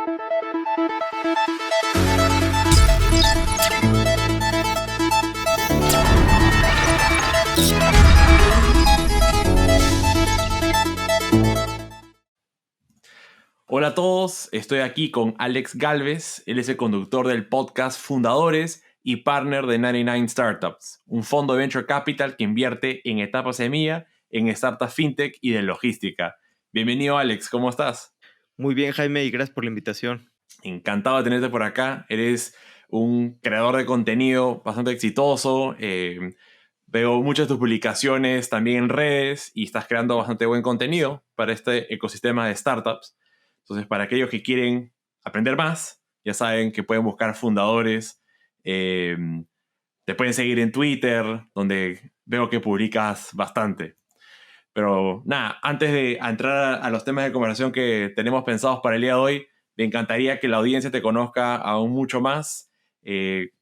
Hola a todos, estoy aquí con Alex Galvez. Él es el conductor del podcast Fundadores y partner de 99 Startups, un fondo de venture capital que invierte en etapas semilla, en startups fintech y de logística. Bienvenido, Alex, ¿cómo estás? Muy bien, Jaime, y gracias por la invitación. Encantado de tenerte por acá. Eres un creador de contenido bastante exitoso. Veo muchas de tus publicaciones también en redes y estás creando bastante buen contenido para este ecosistema de startups. Entonces, para aquellos que quieren aprender más, ya saben que pueden buscar fundadores. Eh, Te pueden seguir en Twitter, donde veo que publicas bastante. Pero nada, antes de entrar a los temas de conversación que tenemos pensados para el día de hoy, me encantaría que la audiencia te conozca aún mucho más.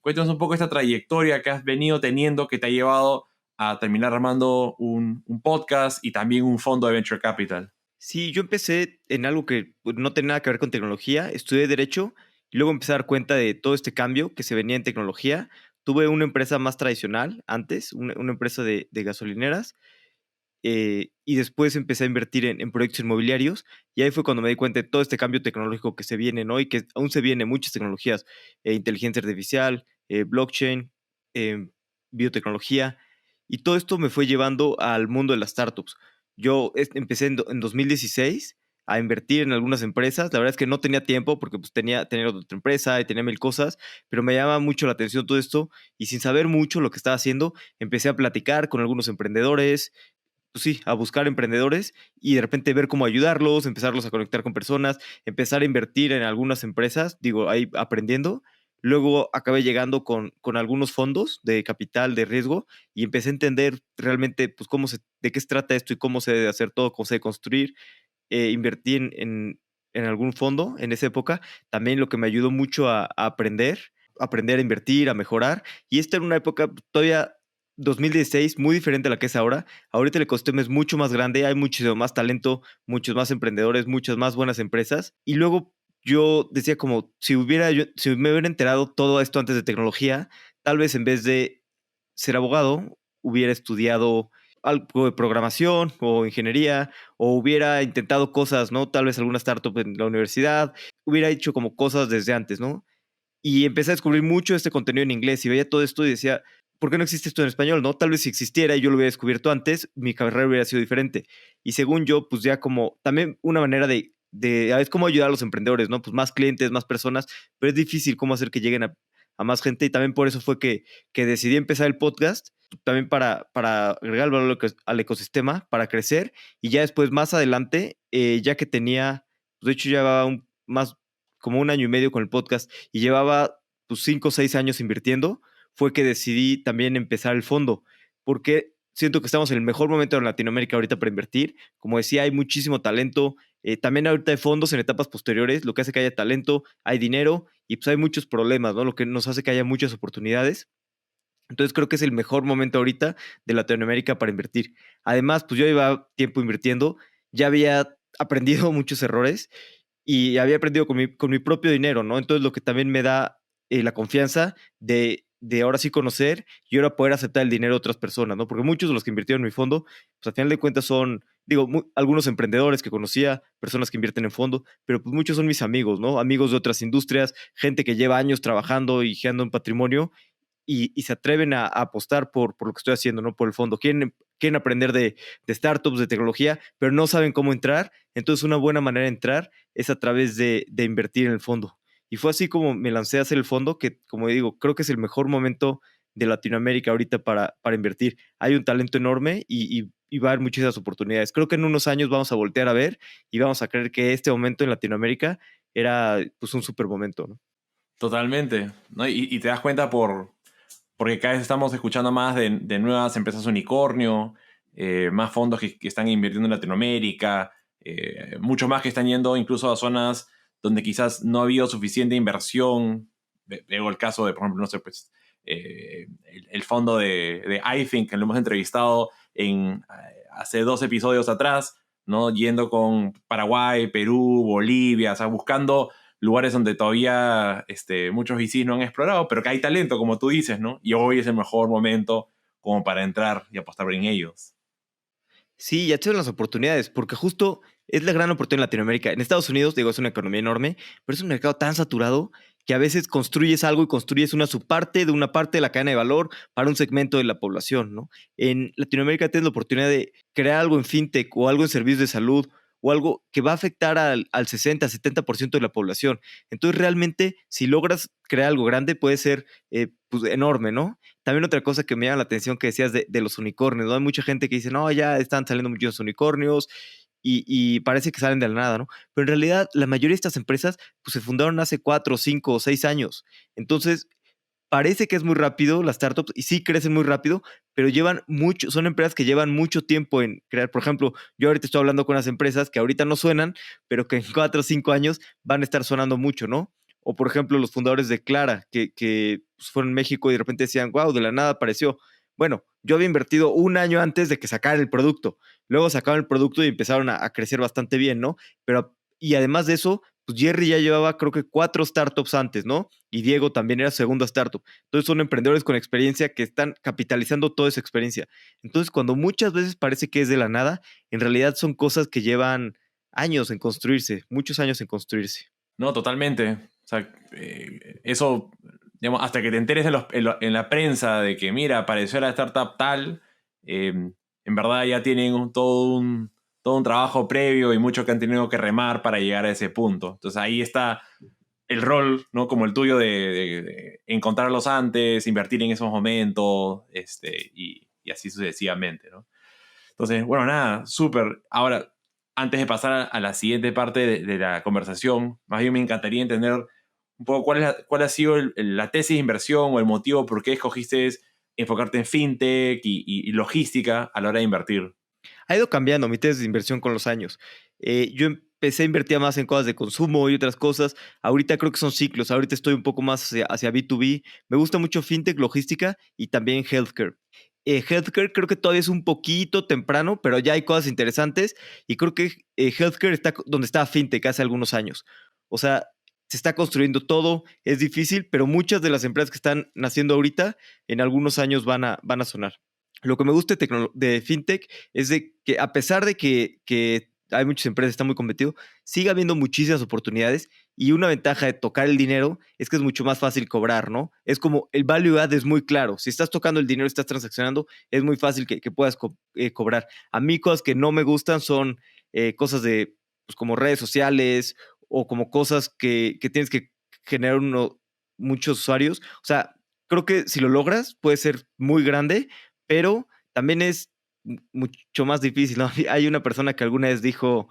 Cuéntanos un poco esta trayectoria que has venido teniendo que te ha llevado a terminar armando un podcast y también un fondo de Venture Capital. Sí, yo empecé en algo que no tenía nada que ver con tecnología, estudié Derecho y luego empecé a dar cuenta de todo este cambio que se venía en tecnología. Tuve una empresa más tradicional antes, una empresa de gasolineras, y después empecé a invertir en proyectos inmobiliarios y ahí fue cuando me di cuenta de todo este cambio tecnológico que se viene, ¿no? Y que aún se viene muchas tecnologías, inteligencia artificial, blockchain, eh, biotecnología, y todo esto me fue llevando al mundo de las startups. Yo empecé en 2016 a invertir en algunas empresas. La verdad es que no tenía tiempo porque pues, tenía otra empresa y tenía mil cosas, pero me llama mucho la atención todo esto y sin saber mucho lo que estaba haciendo, empecé a platicar con algunos emprendedores, pues sí, a buscar emprendedores y de repente ver cómo ayudarlos, empezarlos a conectar con personas, empezar a invertir en algunas empresas, digo, ahí aprendiendo. Luego acabé llegando con algunos fondos de capital, de riesgo, y empecé a entender realmente pues, de qué se trata esto y cómo se debe hacer todo, cómo se debe construir. Invertí en algún fondo en esa época, también lo que me ayudó mucho a aprender a invertir, a mejorar. Y esta era una época todavía 2016 muy diferente a la que es ahora. Ahorita el ecosistema es mucho más grande, hay muchísimo más talento, muchos más emprendedores, muchas más buenas empresas. Y luego yo decía como, si me hubiera enterado todo esto antes de tecnología, tal vez en vez de ser abogado, hubiera estudiado algo de programación o ingeniería, o hubiera intentado cosas, ¿no? Tal vez alguna startup en la universidad, hubiera hecho como cosas desde antes, ¿no? Y empecé a descubrir mucho este contenido en inglés y veía todo esto y decía, ¿por qué no existe esto en español, no? Tal vez si existiera y yo lo hubiera descubierto antes, mi carrera hubiera sido diferente. Y según yo, pues ya como también una manera a ver cómo ayudar a los emprendedores, ¿no? Pues más clientes, más personas, pero es difícil cómo hacer que lleguen a más gente y también por eso fue que decidí empezar el podcast, también para agregar valor al ecosistema, para crecer y ya después, más adelante, ya que tenía, pues de hecho ya llevaba más como un año y medio con el podcast y llevaba pues 5 o 6 años invirtiendo, fue que decidí también empezar el fondo, porque siento que estamos en el mejor momento en Latinoamérica ahorita para invertir. Como decía, hay muchísimo talento. También ahorita hay fondos en etapas posteriores, lo que hace que haya talento, hay dinero y pues hay muchos problemas, ¿no? Lo que nos hace que haya muchas oportunidades. Entonces creo que es el mejor momento ahorita de Latinoamérica para invertir. Además, pues yo llevaba tiempo invirtiendo, ya había aprendido muchos errores y había aprendido con mi propio dinero, ¿no? Entonces lo que también me da la confianza de ahora sí conocer y ahora poder aceptar el dinero de otras personas, ¿no? Porque muchos de los que invirtieron en mi fondo, pues al final de cuentas son, digo, algunos emprendedores que conocía, personas que invierten en fondo, pero pues muchos son mis amigos, ¿no? Amigos de otras industrias, gente que lleva años trabajando y generando un patrimonio y se atreven a apostar por lo que estoy haciendo, ¿no? Por el fondo. Quieren aprender de startups, de tecnología, pero no saben cómo entrar. Entonces, una buena manera de entrar es a través de invertir en el fondo. Y fue así como me lancé a hacer el fondo, que, como digo, creo que es el mejor momento de Latinoamérica ahorita para invertir. Hay un talento enorme y va a haber muchísimas oportunidades. Creo que en unos años vamos a voltear a ver y vamos a creer que este momento en Latinoamérica era pues un súper momento, ¿no? Totalmente, ¿no? Y te das cuenta porque cada vez estamos escuchando más de nuevas empresas unicornio, más fondos que están invirtiendo en Latinoamérica, mucho más que están yendo incluso a zonas donde quizás no ha habido suficiente inversión. Veo el caso de, por ejemplo, no sé, pues, el fondo de iThink, que lo hemos entrevistado hace 2 episodios atrás, ¿no? Yendo con Paraguay, Perú, Bolivia, o sea, buscando lugares donde todavía muchos VCs no han explorado, pero que hay talento, como tú dices, ¿no? Y hoy es el mejor momento como para entrar y apostar en ellos. Sí, ya tienen las oportunidades, porque justo es la gran oportunidad en Latinoamérica. En Estados Unidos, digo, es una economía enorme, pero es un mercado tan saturado que a veces construyes algo y construyes una subparte de una parte de la cadena de valor para un segmento de la población, ¿no? En Latinoamérica tienes la oportunidad de crear algo en fintech o algo en servicios de salud o algo que va a afectar al 60, 70% de la población. Entonces, realmente, si logras crear algo grande, puede ser pues, enorme, ¿no? También otra cosa que me llama la atención que decías de los unicornios, ¿no? Hay mucha gente que dice, no, ya están saliendo muchos unicornios y parece que salen de la nada, ¿no? Pero en realidad la mayoría de estas empresas pues, se fundaron hace 4, 5 o 6 años. Entonces, parece que es muy rápido las startups y sí crecen muy rápido, pero llevan mucho, son empresas que llevan mucho tiempo en crear. Por ejemplo, yo ahorita estoy hablando con unas empresas que ahorita no suenan, pero que en 4 o 5 años van a estar sonando mucho, ¿no? O por ejemplo, los fundadores de Clara, que pues, fueron en México y de repente decían, wow, de la nada apareció. Bueno, yo había invertido un año antes de que sacaran el producto. Luego sacaron el producto y empezaron a crecer bastante bien, ¿no? Pero, y además de eso, pues Jerry ya llevaba creo que 4 startups antes, ¿no? Y Diego también era segunda startup. Entonces son emprendedores con experiencia que están capitalizando toda esa experiencia. Entonces cuando muchas veces parece que es de la nada, en realidad son cosas que llevan años en construirse, muchos años en construirse. No, totalmente. O sea, eso, digamos, hasta que te enteres en la prensa de que, mira, apareció la startup tal, en verdad ya tienen todo un trabajo previo y mucho que han tenido que remar para llegar a ese punto. Entonces ahí está el rol, ¿no? Como el tuyo de encontrarlos antes, invertir en esos momentos, y así sucesivamente, ¿no? Entonces, bueno, nada, súper. Ahora, antes de pasar a la siguiente parte de la conversación, más bien me encantaría entender un poco cuál ha sido la tesis de inversión o el motivo por qué escogiste enfocarte en fintech y logística a la hora de invertir. Ha ido cambiando mi tesis de inversión con los años. Yo empecé a invertir más en cosas de consumo y otras cosas. Ahorita creo que son ciclos. Ahorita estoy un poco más hacia B2B. Me gusta mucho fintech, logística y también healthcare. Healthcare creo que todavía es un poquito temprano, pero ya hay cosas interesantes y creo que healthcare está donde estaba fintech hace algunos años. O sea, se está construyendo todo, es difícil, pero muchas de las empresas que están naciendo ahorita en algunos años van a sonar. Lo que me gusta de fintech es de que a pesar de que hay muchas empresas, está muy competido, sigue habiendo muchísimas oportunidades y una ventaja de tocar el dinero es que es mucho más fácil cobrar, ¿no? Es como el value add es muy claro. Si estás tocando el dinero, estás transaccionando, es muy fácil que puedas cobrar. A mí cosas que no me gustan son cosas de, pues, como redes sociales o como cosas que tienes que generar muchos usuarios. O sea, creo que si lo logras puede ser muy grande, pero también es mucho más difícil, ¿no? Hay una persona que alguna vez dijo,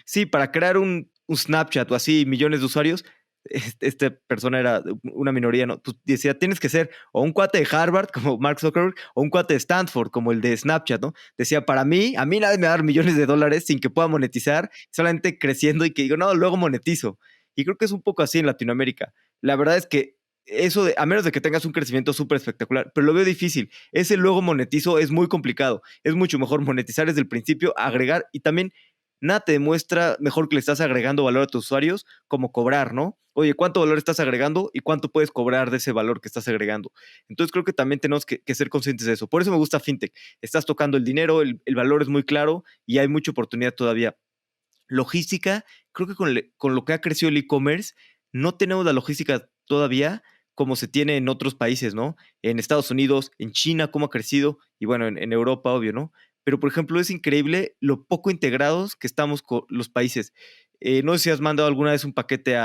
sí, para crear un Snapchat o así, millones de usuarios, esta persona era una minoría, ¿no? Pues decía, tienes que ser o un cuate de Harvard, como Mark Zuckerberg, o un cuate de Stanford, como el de Snapchat, ¿no? Decía, a mí nadie me va a dar millones de dólares sin que pueda monetizar, solamente creciendo y que digo, no, luego monetizo. Y creo que es un poco así en Latinoamérica. La verdad es que eso, a menos de que tengas un crecimiento súper espectacular, pero lo veo difícil. Ese luego monetizo es muy complicado. Es mucho mejor monetizar desde el principio, agregar y también nada te demuestra mejor que le estás agregando valor a tus usuarios como cobrar, ¿no? Oye, ¿cuánto valor estás agregando y cuánto puedes cobrar de ese valor que estás agregando? Entonces creo que también tenemos que ser conscientes de eso. Por eso me gusta FinTech. Estás tocando el dinero, el valor es muy claro y hay mucha oportunidad todavía. Logística, creo que con lo que ha crecido el e-commerce, no tenemos la logística todavía como se tiene en otros países, ¿no? En Estados Unidos, en China, cómo ha crecido, y bueno, en Europa, obvio, ¿no? Pero, por ejemplo, es increíble lo poco integrados que estamos con los países. No sé si has mandado alguna vez un paquete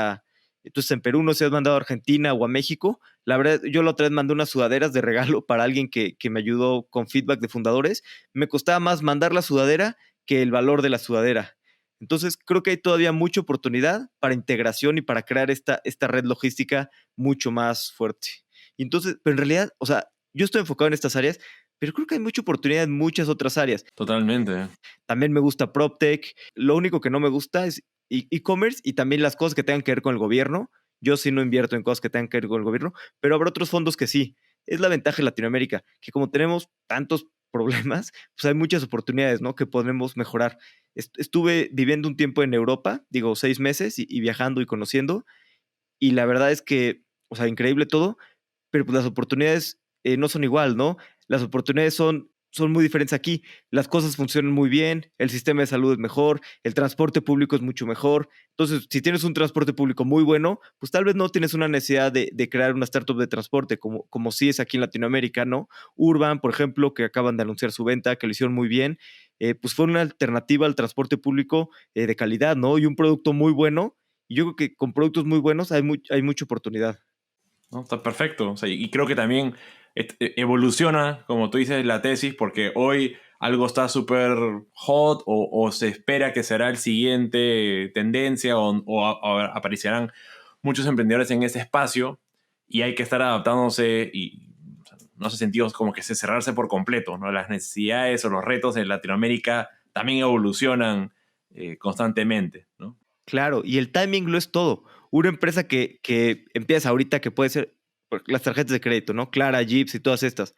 entonces en Perú, no sé si has mandado a Argentina o a México. La verdad, yo la otra vez mandé unas sudaderas de regalo para alguien que me ayudó con feedback de fundadores. Me costaba más mandar la sudadera que el valor de la sudadera. Entonces, creo que hay todavía mucha oportunidad para integración y para crear esta red logística mucho más fuerte. Y entonces, pero en realidad, o sea, yo estoy enfocado en estas áreas, pero creo que hay mucha oportunidad en muchas otras áreas. Totalmente. También me gusta PropTech. Lo único que no me gusta es e-commerce y también las cosas que tengan que ver con el gobierno. Yo sí no invierto en cosas que tengan que ver con el gobierno, pero habrá otros fondos que sí. Es la ventaja de Latinoamérica, que como tenemos tantos problemas, pues hay muchas oportunidades, ¿no? Que podemos mejorar. Estuve viviendo un tiempo en Europa, digo, 6 meses y viajando y conociendo. y la verdad es que, o sea, increíble todo, pero pues las oportunidades no son igual, ¿no? Las oportunidades son muy diferentes aquí. Las cosas funcionan muy bien, el sistema de salud es mejor, el transporte público es mucho mejor. Entonces, si tienes un transporte público muy bueno, pues tal vez no tienes una necesidad de crear una startup de transporte, como sí es aquí en Latinoamérica, ¿no? Urban, por ejemplo, que acaban de anunciar su venta, que lo hicieron muy bien, pues fue una alternativa al transporte público de calidad, ¿no? Y un producto muy bueno. Y yo creo que con productos muy buenos hay mucha oportunidad. ¿No? Está perfecto. O sea, y creo que también evoluciona, como tú dices, la tesis, porque hoy algo está súper hot o se espera que será el siguiente tendencia o aparecerán muchos emprendedores en ese espacio y hay que estar adaptándose y o sea, no hace sentido como que se cerrarse por completo, ¿no? Las necesidades o los retos en Latinoamérica también evolucionan constantemente, ¿no? Claro, y el timing lo es todo. Una empresa que empieza ahorita, que puede ser las tarjetas de crédito, ¿no? Clara, Jeeps y todas estas.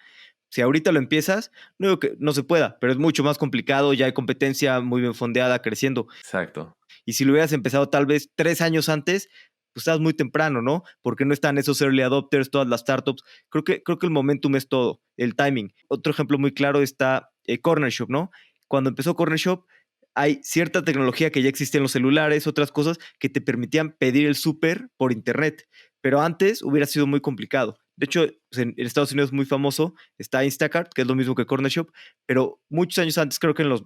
Si ahorita lo empiezas, no digo que no se pueda, pero es mucho más complicado, ya hay competencia muy bien fondeada, creciendo. Exacto. Y si lo hubieras empezado tal vez 3 años antes, pues estás muy temprano, ¿no? Porque no están esos early adopters, todas las startups. Creo que el momentum es todo, el timing. Otro ejemplo muy claro está Corner Shop, ¿no? Cuando empezó Corner Shop, hay cierta tecnología que ya existía en los celulares, otras cosas que te permitían pedir el súper por internet, pero antes hubiera sido muy complicado. De hecho, pues en Estados Unidos es muy famoso, está Instacart, que es lo mismo que Corner Shop, pero muchos años antes, creo que en los,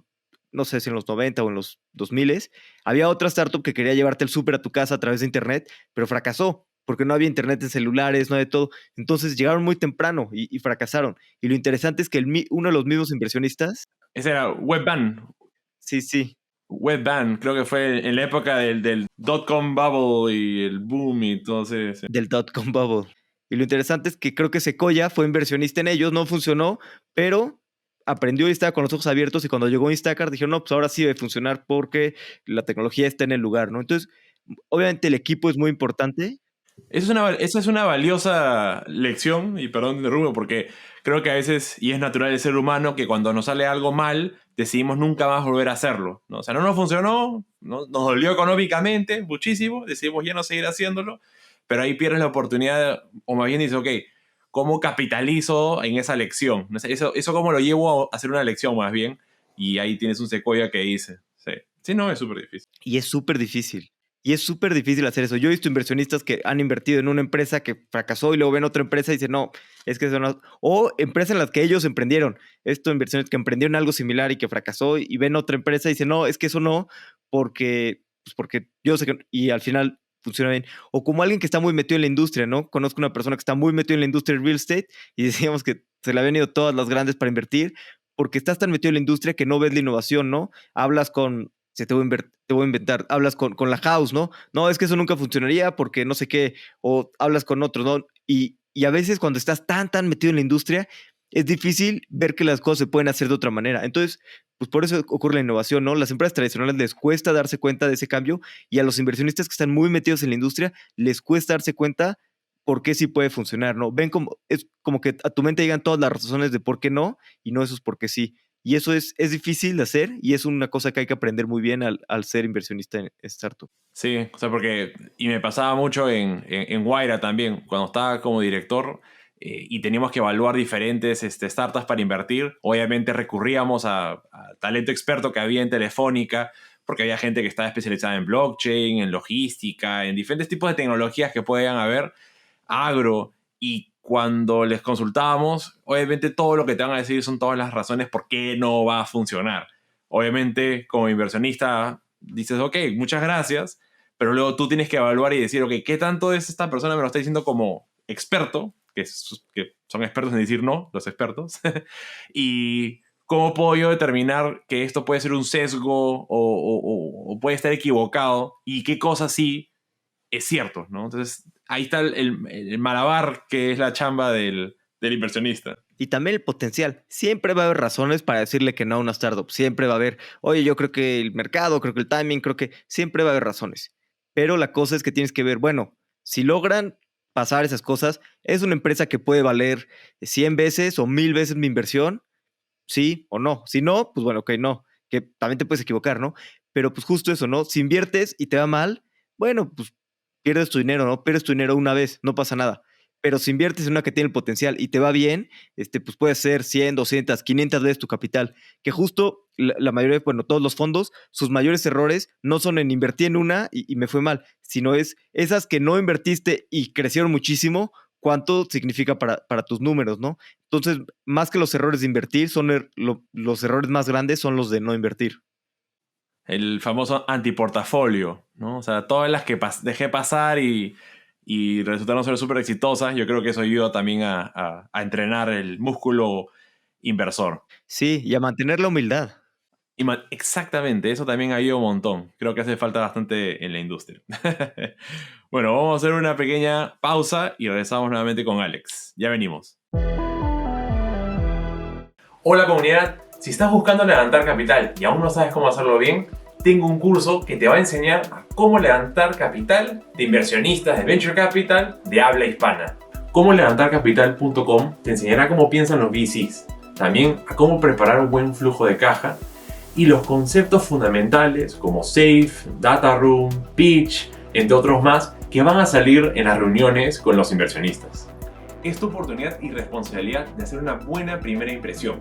no sé si en los 90 o en los 2000, había otra startup que quería llevarte el súper a tu casa a través de internet, pero fracasó porque no había internet en celulares, no había todo. Entonces llegaron muy temprano y fracasaron. Y lo interesante es que uno de los mismos inversionistas, Ese era Webvan. sí, sí, Webvan, creo que fue en la época del dot-com bubble y el boom y entonces... del dot-com bubble. Y lo interesante es que creo que Sequoia fue inversionista en ellos, no funcionó, pero aprendió y estaba con los ojos abiertos y cuando llegó Instacart dijeron, no, pues ahora sí debe funcionar porque la tecnología está en el lugar, ¿no? Entonces, obviamente el equipo es muy importante. Esa es una valiosa lección, y perdón de rubro, porque creo que a veces, y es natural el ser humano, que cuando nos sale algo mal, decidimos nunca más volver a hacerlo, ¿no? O sea, no nos funcionó, ¿no? Nos dolió económicamente muchísimo, decidimos ya no seguir haciéndolo, pero ahí pierdes la oportunidad, o más bien dices, ok, ¿cómo capitalizo en esa lección? Eso cómo lo llevo a hacer una lección más bien, y ahí tienes un Sequoia que dice, sí, sí, no, es súper difícil. Y es súper difícil. Y es súper difícil hacer eso. Yo he visto inversionistas que han invertido en una empresa que fracasó y luego ven otra empresa y dicen, no, es que eso no. O empresas en las que ellos emprendieron. Esto, inversiones que emprendieron algo similar y que fracasó y ven otra empresa y dicen, no, es que eso no, porque yo sé que. Y al final funciona bien. O como alguien que está muy metido en la industria, ¿no? Conozco una persona que está muy metido en la industria del real estate y decíamos que se le habían ido todas las grandes para invertir porque estás tan metido en la industria que no ves la innovación, ¿no? Hablas con te voy a inventar, hablas con la house, ¿no? No, es que eso nunca funcionaría porque no sé qué, o hablas con otros, ¿no? Y a veces cuando estás tan metido en la industria, es difícil ver que las cosas se pueden hacer de otra manera. Entonces, pues por eso ocurre la innovación, ¿no? Las empresas tradicionales les cuesta darse cuenta de ese cambio y a los inversionistas que están muy metidos en la industria les cuesta darse cuenta por qué sí puede funcionar, ¿no? Ven como, es como que a tu mente llegan todas las razones de por qué no y no esos por qué sí. Y eso es difícil de hacer y es una cosa que hay que aprender muy bien al ser inversionista en startup. Sí, o sea, porque, y me pasaba mucho en Guaira también, cuando estaba como director y teníamos que evaluar diferentes startups para invertir, obviamente recurríamos a talento experto que había en Telefónica, porque había gente que estaba especializada en blockchain, en logística, en diferentes tipos de tecnologías que puedan haber, agro, y cuando les consultábamos, obviamente todo lo que te van a decir son todas las razones por qué no va a funcionar. Obviamente, como inversionista, dices, ok, muchas gracias, pero luego tú tienes que evaluar y decir, ok, ¿qué tanto es esta persona me lo está diciendo como experto? Que son expertos en decir no, los expertos. Y cómo puedo yo determinar que esto puede ser un sesgo o puede estar equivocado y qué cosas sí es cierto, ¿no? Entonces, ahí está el malabar que es la chamba del inversionista. Y también el potencial. Siempre va a haber razones para decirle que no a una startup. Siempre va a haber, oye, yo creo que el mercado, creo que el timing, creo que siempre va a haber razones. Pero la cosa es que tienes que ver, bueno, si logran pasar esas cosas, es una empresa que puede valer 100 veces o 1000 veces mi inversión, sí o no. Si no, pues bueno, ok, no. Que también te puedes equivocar, ¿no? Pero pues justo eso, ¿no? Si inviertes y te va mal, bueno, pues pierdes tu dinero, ¿no? Pierdes tu dinero una vez, no pasa nada. Pero si inviertes en una que tiene el potencial y te va bien, pues puede ser 100, 200, 500 veces tu capital. Que justo la mayoría, bueno, todos los fondos, sus mayores errores no son en invertir en una y me fue mal, sino es esas que no invertiste y crecieron muchísimo, cuánto significa para tus números, ¿no? Entonces, más que los errores de invertir, los errores más grandes son los de no invertir. El famoso antiportafolio, ¿no? O sea, todas las que dejé pasar y resultaron ser súper exitosas, yo creo que eso ayuda también a entrenar el músculo inversor. Sí, y a mantener la humildad. Exactamente, eso también ayuda un montón. Creo que hace falta bastante en la industria. Bueno, vamos a hacer una pequeña pausa y regresamos nuevamente con Alex. Ya venimos. Hola comunidad, si estás buscando levantar capital y aún no sabes cómo hacerlo bien, tengo un curso que te va a enseñar a cómo levantar capital de inversionistas de Venture Capital de habla hispana. Cómo levantarcapital.com te enseñará cómo piensan los VCs, también a cómo preparar un buen flujo de caja y los conceptos fundamentales como SAFE, Data Room, Pitch, entre otros más, que van a salir en las reuniones con los inversionistas. Es tu oportunidad y responsabilidad de hacer una buena primera impresión.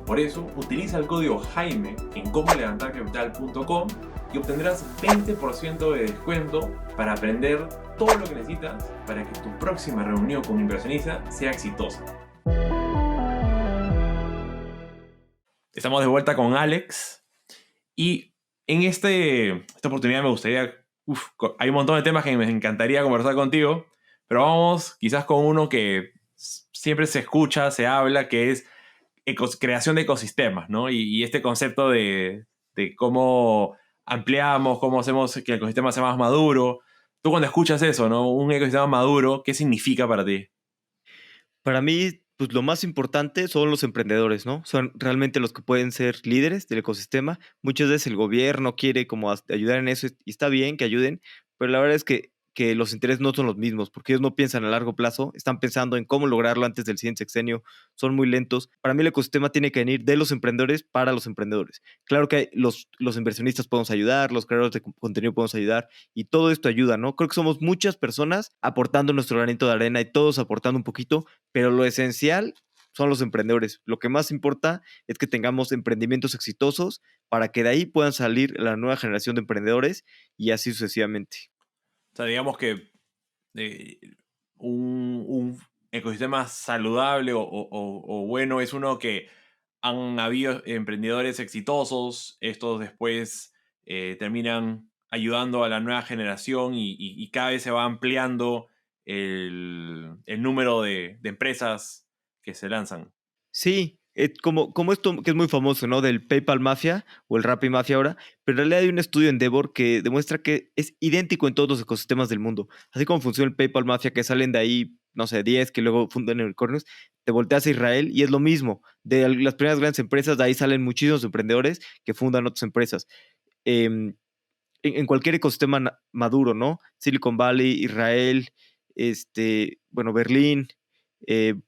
Por eso, utiliza el código Jaime en comolevantarcapital.com y obtendrás 20% de descuento para aprender todo lo que necesitas para que tu próxima reunión con un inversionista sea exitosa. Estamos de vuelta con Alex y en esta oportunidad me gustaría... hay un montón de temas que me encantaría conversar contigo, pero vamos quizás con uno que siempre se escucha, se habla, que es creación de ecosistemas, ¿no? Y este concepto de cómo ampliamos, cómo hacemos que el ecosistema sea más maduro. Tú cuando escuchas eso, ¿no? Un ecosistema maduro, ¿qué significa para ti? Para mí, pues lo más importante son los emprendedores, ¿no? Son realmente los que pueden ser líderes del ecosistema. Muchas veces el gobierno quiere como ayudar en eso y está bien que ayuden, pero la verdad es que los intereses no son los mismos, porque ellos no piensan a largo plazo, están pensando en cómo lograrlo antes del siguiente sexenio, son muy lentos. Para mí el ecosistema tiene que venir de los emprendedores para los emprendedores. Claro que los inversionistas podemos ayudar, los creadores de contenido podemos ayudar, y todo esto ayuda, ¿no? Creo que somos muchas personas aportando nuestro granito de arena y todos aportando un poquito, pero lo esencial son los emprendedores. Lo que más importa es que tengamos emprendimientos exitosos para que de ahí puedan salir la nueva generación de emprendedores y así sucesivamente. O sea, digamos que eh, un ecosistema saludable o bueno es uno que han habido emprendedores exitosos, estos después terminan ayudando a la nueva generación y cada vez se va ampliando el número de empresas que se lanzan. Sí, como esto que es muy famoso, ¿no? Del PayPal Mafia o el Rappi Mafia ahora, pero en realidad hay un estudio Endeavor que demuestra que es idéntico en todos los ecosistemas del mundo. Así como funciona el PayPal Mafia, que salen de ahí, no sé, 10 que luego fundan unicornios, te volteas a Israel y es lo mismo. De las primeras grandes empresas, de ahí salen muchísimos emprendedores que fundan otras empresas. Em, en cualquier ecosistema maduro, ¿no? Silicon Valley, Israel, bueno, Berlín,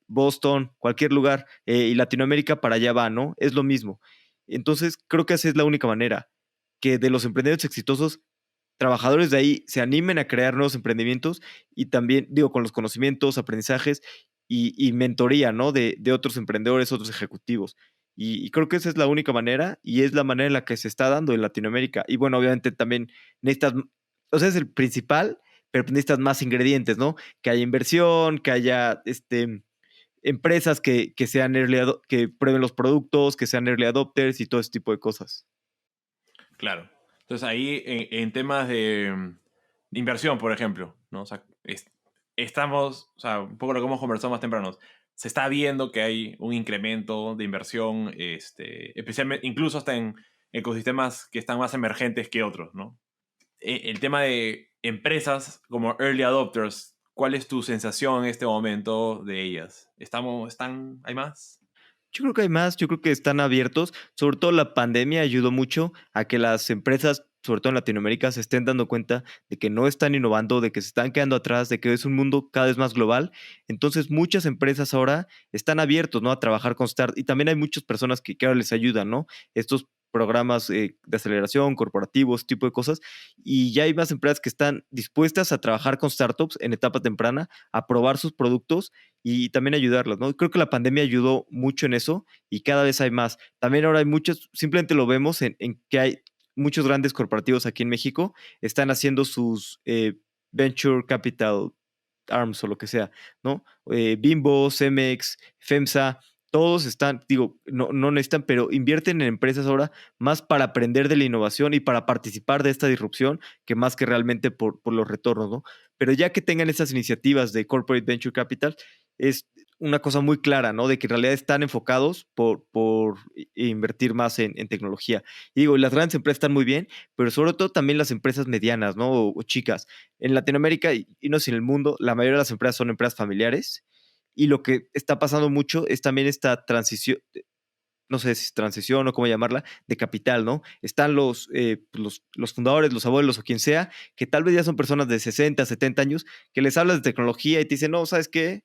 Boston, cualquier lugar, y Latinoamérica para allá va, ¿no? Es lo mismo. Entonces, creo que esa es la única manera, que de los emprendedores exitosos, trabajadores de ahí se animen a crear nuevos emprendimientos y también, digo, con los conocimientos, aprendizajes y mentoría, ¿no? De otros emprendedores, otros ejecutivos. Y creo que esa es la única manera y es la manera en la que se está dando en Latinoamérica. Y bueno, obviamente también necesitas, o sea, es el principal, pero necesitas más ingredientes, ¿no? Que haya inversión, que haya empresas que sean que prueben los productos, que sean early adopters y todo ese tipo de cosas. Claro. Entonces ahí en temas de inversión, por ejemplo, ¿no? O sea, estamos, o sea, un poco lo que hemos conversado más temprano, se está viendo que hay un incremento de inversión, especialmente, incluso hasta en ecosistemas que están más emergentes que otros, ¿no? El tema de empresas como early adopters, ¿cuál es tu sensación en este momento de ellas? ¿Hay más? Yo creo que hay más, yo creo que están abiertos. Sobre todo la pandemia ayudó mucho a que las empresas, sobre todo en Latinoamérica, se estén dando cuenta de que no están innovando, de que se están quedando atrás, de que es un mundo cada vez más global. Entonces, muchas empresas ahora están abiertos, ¿no? A trabajar con Start. Y también hay muchas personas que ahora les ayudan, ¿no? Estos programas de aceleración, corporativos, tipo de cosas, y ya hay más empresas que están dispuestas a trabajar con startups en etapa temprana, a probar sus productos y también ayudarlas, ¿no? Creo que la pandemia ayudó mucho en eso y cada vez hay más. También ahora hay muchos, simplemente lo vemos en que hay muchos grandes corporativos aquí en México, están haciendo sus venture capital arms o lo que sea, ¿no? Bimbo, Cemex, FEMSA, todos están, digo, no necesitan, pero invierten en empresas ahora más para aprender de la innovación y para participar de esta disrupción que más que realmente por los retornos, ¿no? Pero ya que tengan esas iniciativas de Corporate Venture Capital, es una cosa muy clara, ¿no? De que en realidad están enfocados por invertir más en tecnología. Y digo, las grandes empresas están muy bien, pero sobre todo también las empresas medianas, ¿no? O chicas. En Latinoamérica y no sin el mundo, la mayoría de las empresas son empresas familiares y lo que está pasando mucho es también esta transición, no sé si es transición o cómo llamarla, de capital, ¿no? Están los fundadores, los abuelos o quien sea, que tal vez ya son personas de 60, 70 años, que les hablas de tecnología y te dicen, no, ¿sabes qué?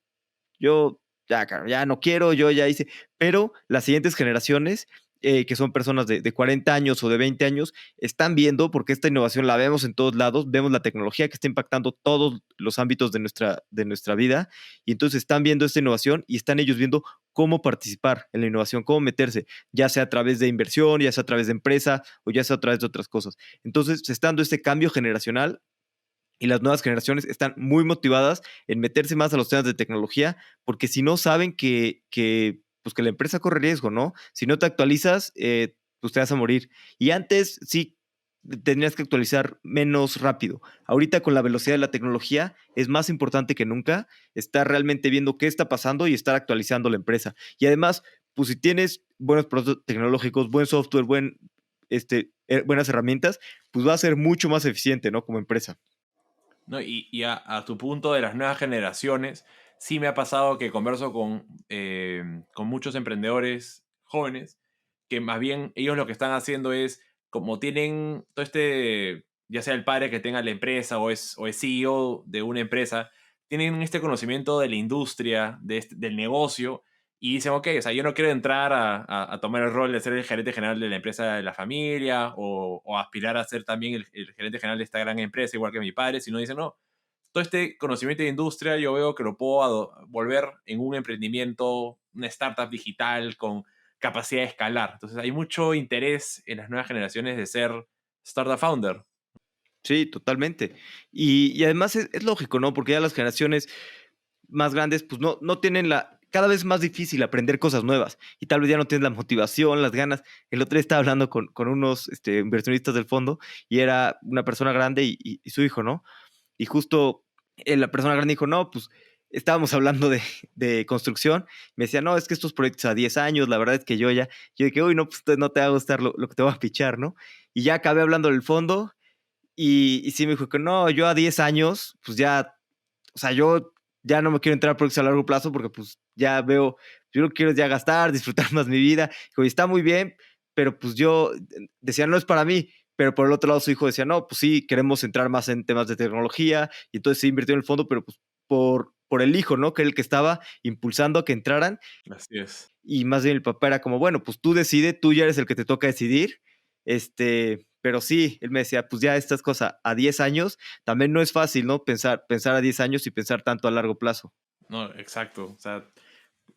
Yo ya, ya no quiero, yo ya hice, pero las siguientes generaciones, que son personas de 40 años o de 20 años, están viendo, porque esta innovación la vemos en todos lados, vemos la tecnología que está impactando todos los ámbitos de nuestra vida, y entonces están viendo esta innovación y están ellos viendo cómo participar en la innovación, cómo meterse, ya sea a través de inversión, ya sea a través de empresa o ya sea a través de otras cosas. Entonces se está dando este cambio generacional y las nuevas generaciones están muy motivadas en meterse más a los temas de tecnología, porque si no saben pues que la empresa corre riesgo, ¿no? Si no te actualizas, pues te vas a morir. Y antes sí tenías que actualizar menos rápido. Ahorita con la velocidad de la tecnología es más importante que nunca estar realmente viendo qué está pasando y estar actualizando la empresa. Y además, pues si tienes buenos productos tecnológicos, buen software, buenas herramientas, pues va a ser mucho más eficiente, ¿no? Como empresa. ¿No? Y a tu punto de las nuevas generaciones, sí me ha pasado que converso con muchos emprendedores jóvenes que más bien ellos lo que están haciendo es, como tienen todo ya sea el padre que tenga la empresa o es CEO de una empresa, tienen este conocimiento de la industria, del negocio, y dicen, ok, o sea, yo no quiero entrar a tomar el rol de ser el gerente general de la empresa de la familia o aspirar a ser también el gerente general de esta gran empresa, igual que mi padre, sino dicen, no, todo este conocimiento de industria yo veo que lo puedo volver en un emprendimiento, una startup digital con capacidad de escalar. Entonces hay mucho interés en las nuevas generaciones de ser startup founder. Sí, totalmente. Y además es lógico, ¿no? Porque ya las generaciones más grandes, pues no tienen cada vez más difícil aprender cosas nuevas y tal vez ya no tienen la motivación, las ganas. El otro día estaba hablando con unos inversionistas del fondo y era una persona grande y su hijo, ¿no? Y justo la persona grande dijo, no, pues estábamos hablando de construcción. Me decía, no, es que estos proyectos a 10 años, la verdad es que yo dije, uy, no, pues no te va a gustar lo que te voy a pichar, ¿no? Y ya acabé hablando del fondo y sí me dijo que no, yo a 10 años, pues ya, o sea, yo ya no me quiero entrar a proyectos a largo plazo porque pues ya veo, yo lo que quiero es ya gastar, disfrutar más mi vida. Dijo, y está muy bien, pero pues yo decía, no es para mí. Pero por el otro lado su hijo decía, no, pues sí, queremos entrar más en temas de tecnología. Y entonces sí invirtió en el fondo, pero pues por el hijo, ¿no? Que era el que estaba impulsando a que entraran. Así es. Y más bien el papá era como, bueno, pues tú decide, tú ya eres el que te toca decidir. Pero sí, él me decía, pues ya estas cosas a 10 años, también no es fácil, ¿no? Pensar a 10 años y pensar tanto a largo plazo. No, exacto. O sea,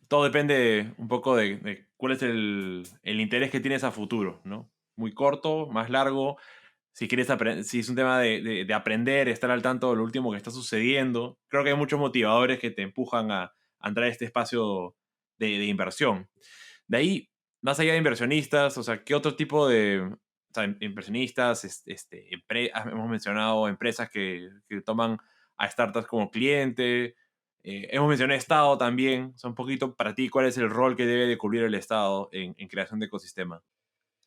todo depende un poco de cuál es el interés que tienes a futuro, ¿no? Muy corto, más largo. Si quieres si es un tema de aprender, estar al tanto de lo último que está sucediendo. Creo que hay muchos motivadores que te empujan a entrar a este espacio de inversión. De ahí, más allá de inversionistas, o sea, ¿qué otro tipo o sea, inversionistas, hemos mencionado empresas que toman a startups como cliente, hemos mencionado Estado también, o sea, un poquito para ti, ¿cuál es el rol que debe de cubrir el Estado en creación de ecosistema?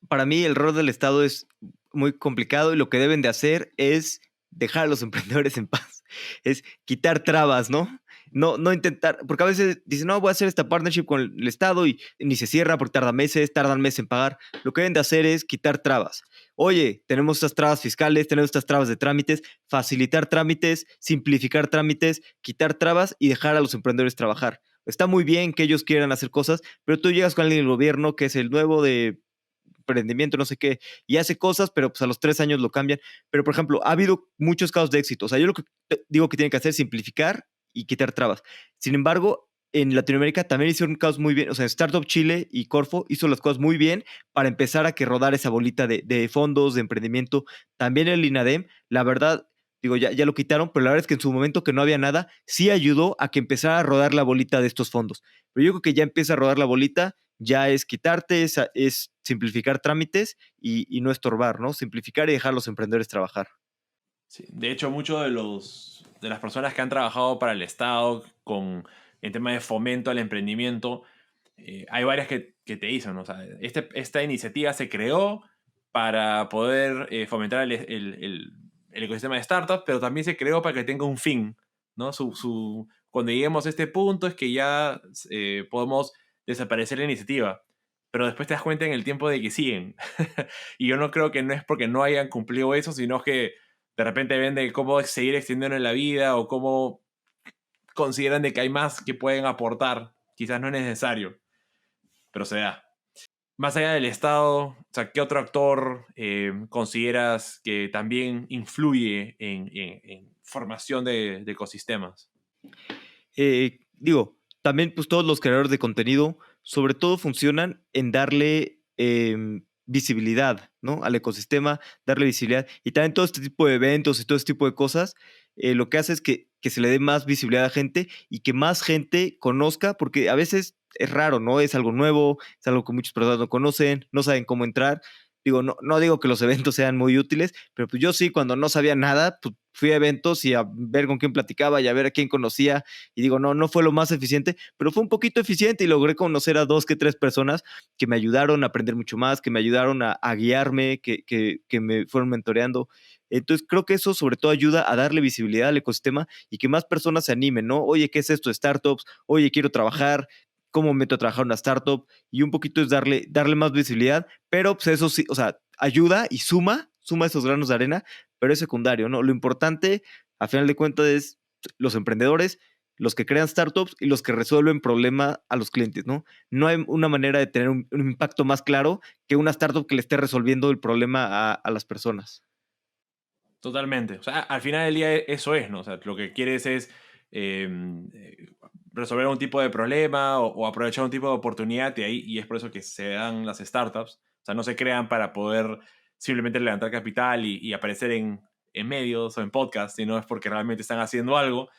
Para mí el rol del Estado es muy complicado y lo que deben de hacer es dejar a los emprendedores en paz, es quitar trabas, ¿no? No intentar, porque a veces dicen, no, voy a hacer esta partnership con el Estado y ni se cierra porque tardan meses en pagar. Lo que deben de hacer es quitar trabas. Oye, tenemos estas trabas fiscales, tenemos estas trabas de trámites, facilitar trámites, simplificar trámites, quitar trabas y dejar a los emprendedores trabajar. Está muy bien que ellos quieran hacer cosas, pero tú llegas con alguien del gobierno que es el nuevo de emprendimiento, no sé qué, y hace cosas, pero pues a los 3 años lo cambian. Pero, por ejemplo, ha habido muchos casos de éxito. O sea, yo lo que digo que tienen que hacer es simplificar y quitar trabas. Sin embargo, en Latinoamérica también hicieron casos muy bien. O sea, Startup Chile y Corfo hizo las cosas muy bien para empezar a que rodar esa bolita de fondos, de emprendimiento. También el INADEM, la verdad, digo, ya lo quitaron, pero la verdad es que en su momento que no había nada, sí ayudó a que empezara a rodar la bolita de estos fondos. Pero yo creo que ya empieza a rodar la bolita, ya es quitarte, es simplificar trámites y no estorbar, ¿no? Simplificar y dejar a los emprendedores trabajar. Sí, de hecho, muchos de las personas que han trabajado para el Estado en tema de fomento al emprendimiento, hay varias que te dicen, ¿no? O sea, esta iniciativa se creó para poder fomentar el ecosistema de startups, pero también se creó para que tenga un fin, ¿no? Cuando lleguemos a este punto es que ya podemos desaparecer la iniciativa, pero después te das cuenta en el tiempo de que siguen. Y yo no creo que no es porque no hayan cumplido eso, sino que de repente ven de cómo seguir extendiendo en la vida o cómo consideran de que hay más que pueden aportar. Quizás no es necesario, pero se da. Más allá del Estado, o sea, ¿qué otro actor consideras que también influye en formación de ecosistemas? Digo, también pues todos los creadores de contenido, sobre todo funcionan en darle visibilidad, ¿no? Al ecosistema, darle visibilidad. Y también todo este tipo de eventos y todo este tipo de cosas, lo que hace es que se le dé más visibilidad a gente y que más gente conozca, porque a veces es raro, ¿no? Es algo nuevo, es algo que muchas personas no conocen, no saben cómo entrar. Digo, no digo que los eventos sean muy útiles, pero pues yo sí, cuando no sabía nada, pues fui a eventos y a ver con quién platicaba y a ver a quién conocía. Y digo, no fue lo más eficiente, pero fue un poquito eficiente y logré conocer a 2 que 3 personas que me ayudaron a aprender mucho más, que me ayudaron a guiarme, que me fueron mentoreando. Entonces creo que eso sobre todo ayuda a darle visibilidad al ecosistema y que más personas se animen, ¿no? Oye, ¿qué es esto de startups? Oye, quiero trabajar. ¿Cómo meto a trabajar una startup? Y un poquito es darle más visibilidad, pero pues eso sí, o sea, ayuda y suma esos granos de arena, pero es secundario, ¿no? Lo importante, a final de cuentas, es los emprendedores, los que crean startups y los que resuelven problemas a los clientes, ¿no? No hay una manera de tener un impacto más claro que una startup que le esté resolviendo el problema a las personas. Totalmente. O sea, al final del día eso es, ¿no? O sea, lo que quieres es eh, eh, resolver un tipo de problema o aprovechar un tipo de oportunidad y es por eso que se dan las startups. O sea, no se crean para poder simplemente levantar capital y aparecer en medios o en podcasts, sino es porque realmente están haciendo algo.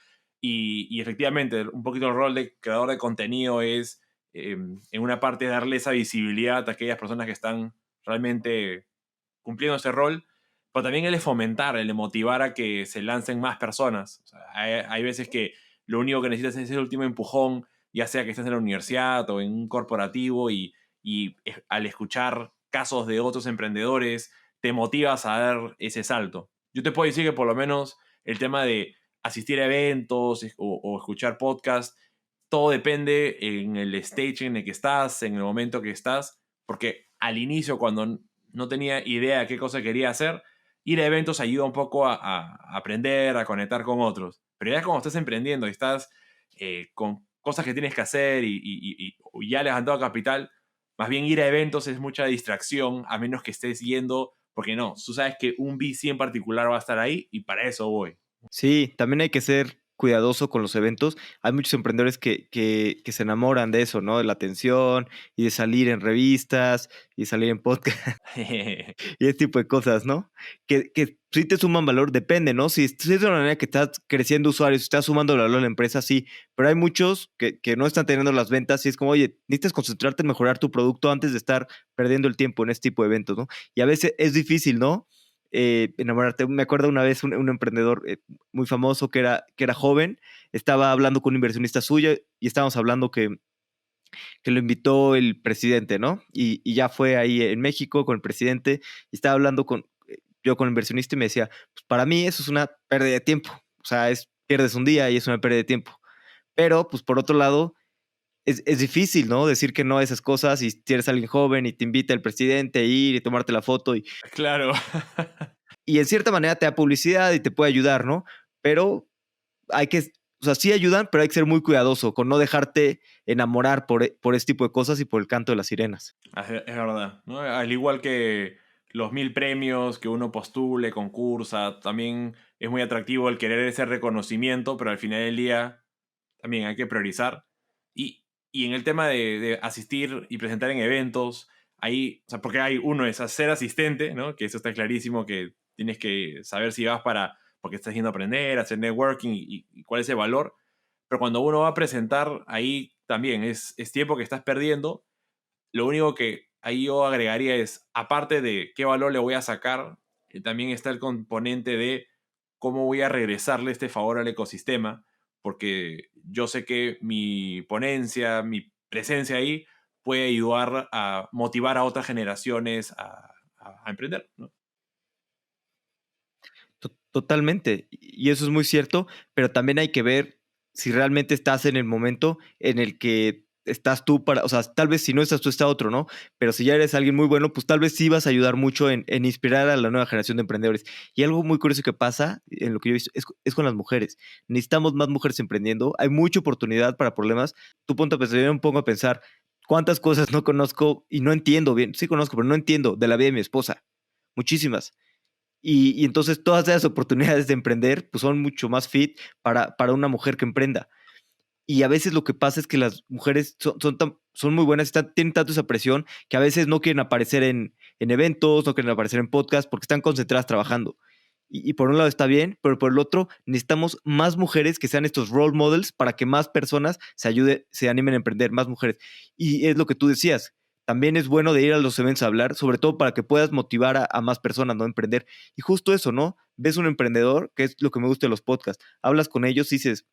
Y efectivamente, un poquito el rol de creador de contenido es, en una parte, darle esa visibilidad a aquellas personas que están realmente cumpliendo ese rol, pero también el de fomentar, el de motivar a que se lancen más personas. O sea, hay veces que lo único que necesitas es ese último empujón, ya sea que estés en la universidad o en un corporativo al escuchar casos de otros emprendedores, te motivas a dar ese salto. Yo te puedo decir que por lo menos el tema de asistir a eventos o escuchar podcasts, todo depende en el stage en el que estás, en el momento que estás, porque al inicio, cuando no tenía idea de qué cosa quería hacer, ir a eventos ayuda un poco a aprender, a conectar con otros. Pero ya cuando estás emprendiendo y estás con cosas que tienes que hacer y ya levantado capital, más bien ir a eventos es mucha distracción, a menos que estés yendo, porque no, tú sabes que un VC en particular va a estar ahí y para eso voy. Sí, también hay que ser cuidadoso con los eventos. Hay muchos emprendedores que se enamoran de eso, ¿no? De la atención y de salir en revistas y salir en podcast y ese tipo de cosas, ¿no? Que sí te suman valor, depende, ¿no? Si es de una manera que estás creciendo usuarios, estás sumando valor a la empresa, sí, pero hay muchos que no están teniendo las ventas y es como, oye, necesitas concentrarte en mejorar tu producto antes de estar perdiendo el tiempo en este tipo de eventos, ¿no? Y a veces es difícil, ¿no? Enamorarte. Me acuerdo una vez un emprendedor muy famoso que era joven, estaba hablando con un inversionista suyo y estábamos hablando que lo invitó el presidente, ¿no? Y ya fue ahí en México con el presidente y estaba hablando yo con el inversionista y me decía, pues para mí eso es una pérdida de tiempo, o sea, pierdes un día y es una pérdida de tiempo. Pero, pues por otro lado, es difícil, ¿no? Decir que no a esas cosas y si eres alguien joven y te invita el presidente a ir y tomarte la foto Claro. y en cierta manera te da publicidad y te puede ayudar, ¿no? Pero hay que, o o sea, sí ayudan, pero hay que ser muy cuidadoso con no dejarte enamorar por este tipo de cosas y por el canto de las sirenas. Es verdad, ¿no? Al igual que los 1000 premios que uno postule, concursa, también es muy atractivo el querer ese reconocimiento, pero al final del día también hay que priorizar. Y en el tema de asistir y presentar en eventos, ahí, o sea, porque hay uno es ser asistente, ¿no? Que eso está clarísimo, que tienes que saber si vas porque estás yendo a aprender, a hacer networking y cuál es el valor. Pero cuando uno va a presentar, ahí también es tiempo que estás perdiendo. Lo único que ahí yo agregaría es, aparte de qué valor le voy a sacar, también está el componente de cómo voy a regresarle este favor al ecosistema, porque yo sé que mi ponencia, mi presencia ahí puede ayudar a motivar a otras generaciones a emprender, ¿no? Totalmente. Y eso es muy cierto, pero también hay que ver si realmente estás en el momento en el que estás tú o sea, tal vez si no estás tú, está otro, ¿no? Pero si ya eres alguien muy bueno, pues tal vez sí vas a ayudar mucho en inspirar a la nueva generación de emprendedores. Y algo muy curioso que pasa, en lo que yo he visto, es con las mujeres. Necesitamos más mujeres emprendiendo. Hay mucha oportunidad para problemas. Tú ponte a pensar, yo me pongo a pensar, ¿cuántas cosas no conozco y no entiendo bien? Sí conozco, pero no entiendo de la vida de mi esposa. Muchísimas. Y entonces todas esas oportunidades de emprender pues son mucho más fit para una mujer que emprenda. Y a veces lo que pasa es que las mujeres son muy buenas, tienen tanto esa presión que a veces no quieren aparecer en eventos, no quieren aparecer en podcasts porque están concentradas trabajando. Y por un lado está bien, pero por el otro necesitamos más mujeres que sean estos role models para que más personas se animen a emprender, más mujeres. Y es lo que tú decías, también es bueno de ir a los eventos a hablar, sobre todo para que puedas motivar a más personas, ¿no? A emprender. Y justo eso, ¿no? Ves un emprendedor, que es lo que me gusta de los podcasts, hablas con ellos y dices,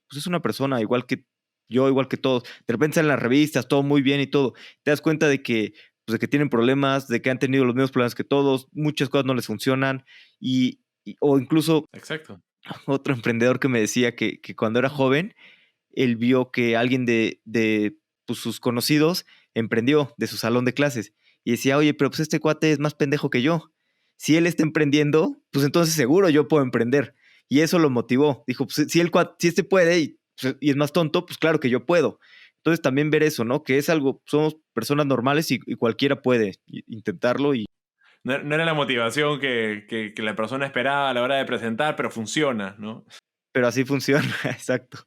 pues es una persona igual que yo, igual que todos. De repente salen las revistas, todo muy bien y todo. Te das cuenta de que, pues, de que tienen problemas, de que han tenido los mismos problemas que todos, muchas cosas no les funcionan o incluso Exacto. otro emprendedor que me decía que cuando era joven, él vio que alguien de pues, sus conocidos emprendió de su salón de clases y decía, oye, pero pues este cuate es más pendejo que yo. Si él está emprendiendo, pues entonces seguro yo puedo emprender. Y eso lo motivó. Dijo, pues si este puede y es más tonto, pues claro que yo puedo. Entonces también ver eso, ¿no? Que es algo, somos personas normales y cualquiera puede intentarlo y No era la motivación que la persona esperaba a la hora de presentar, pero funciona, ¿no? pero así funciona, exacto.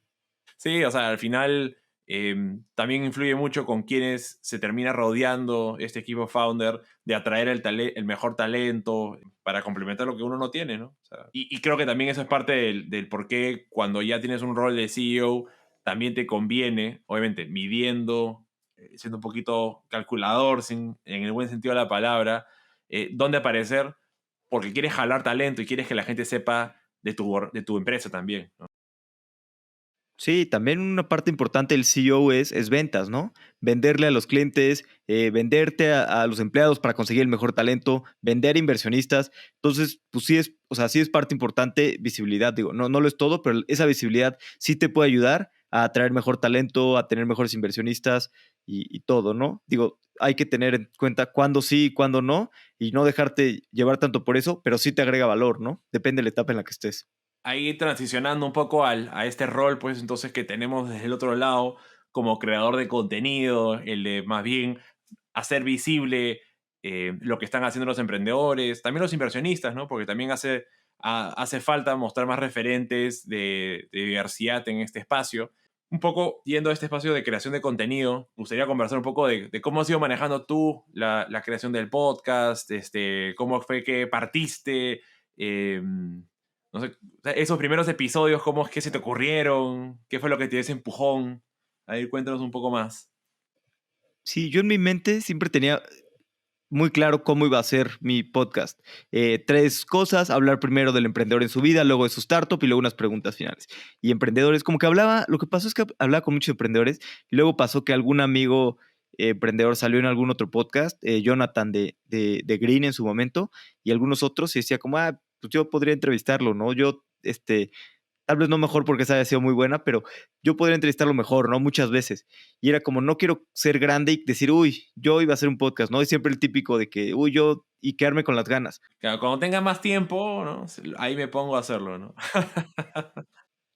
Sí, o sea, al final también influye mucho con quienes se termina rodeando este equipo founder de atraer el mejor talento para complementar lo que uno no tiene, ¿no? O sea, y creo que también eso es parte del por qué cuando ya tienes un rol de CEO también te conviene, obviamente, midiendo, siendo un poquito calculador en el buen sentido de la palabra, dónde aparecer, porque quieres jalar talento y quieres que la gente sepa de tu empresa también, ¿no? Sí, también una parte importante del CEO es ventas, ¿no? Venderle a los clientes, venderte a los empleados para conseguir el mejor talento, vender a inversionistas. Entonces, pues sí es, o sea, sí es parte importante visibilidad. Digo, no lo es todo, pero esa visibilidad sí te puede ayudar a atraer mejor talento, a tener mejores inversionistas y todo, ¿no? Digo, hay que tener en cuenta cuándo sí y cuándo no, y no dejarte llevar tanto por eso, pero sí te agrega valor, ¿no? Depende de la etapa en la que estés. Ahí transicionando un poco a este rol, pues entonces que tenemos desde el otro lado como creador de contenido, el de más bien hacer visible lo que están haciendo los emprendedores, también los inversionistas, ¿no? Porque también hace falta mostrar más referentes de diversidad en este espacio. Un poco yendo a este espacio de creación de contenido, me gustaría conversar un poco de cómo has ido manejando tú la creación del podcast, cómo fue que partiste, no sé, o sea, esos primeros episodios, ¿cómo es que se te ocurrieron? ¿Qué fue lo que te dio ese empujón? Ahí cuéntanos un poco más. Sí, yo en mi mente siempre tenía muy claro cómo iba a ser mi podcast. Tres cosas, hablar primero del emprendedor en su vida, luego de su startup y luego unas preguntas finales. Y emprendedores, como que hablaba, lo que pasó es que hablaba con muchos emprendedores y luego pasó que algún amigo emprendedor salió en algún otro podcast, Jonathan de Green en su momento y algunos otros y decía como, pues yo podría entrevistarlo, ¿no? Yo, tal vez no mejor porque esa haya sido muy buena, pero yo podría entrevistarlo mejor, ¿no? Muchas veces. Y era como, no quiero ser grande y decir, uy, yo iba a hacer un podcast, ¿no? Es siempre el típico de que, uy, yo, y quedarme con las ganas. Claro, cuando tenga más tiempo, ¿no? Ahí me pongo a hacerlo, ¿no?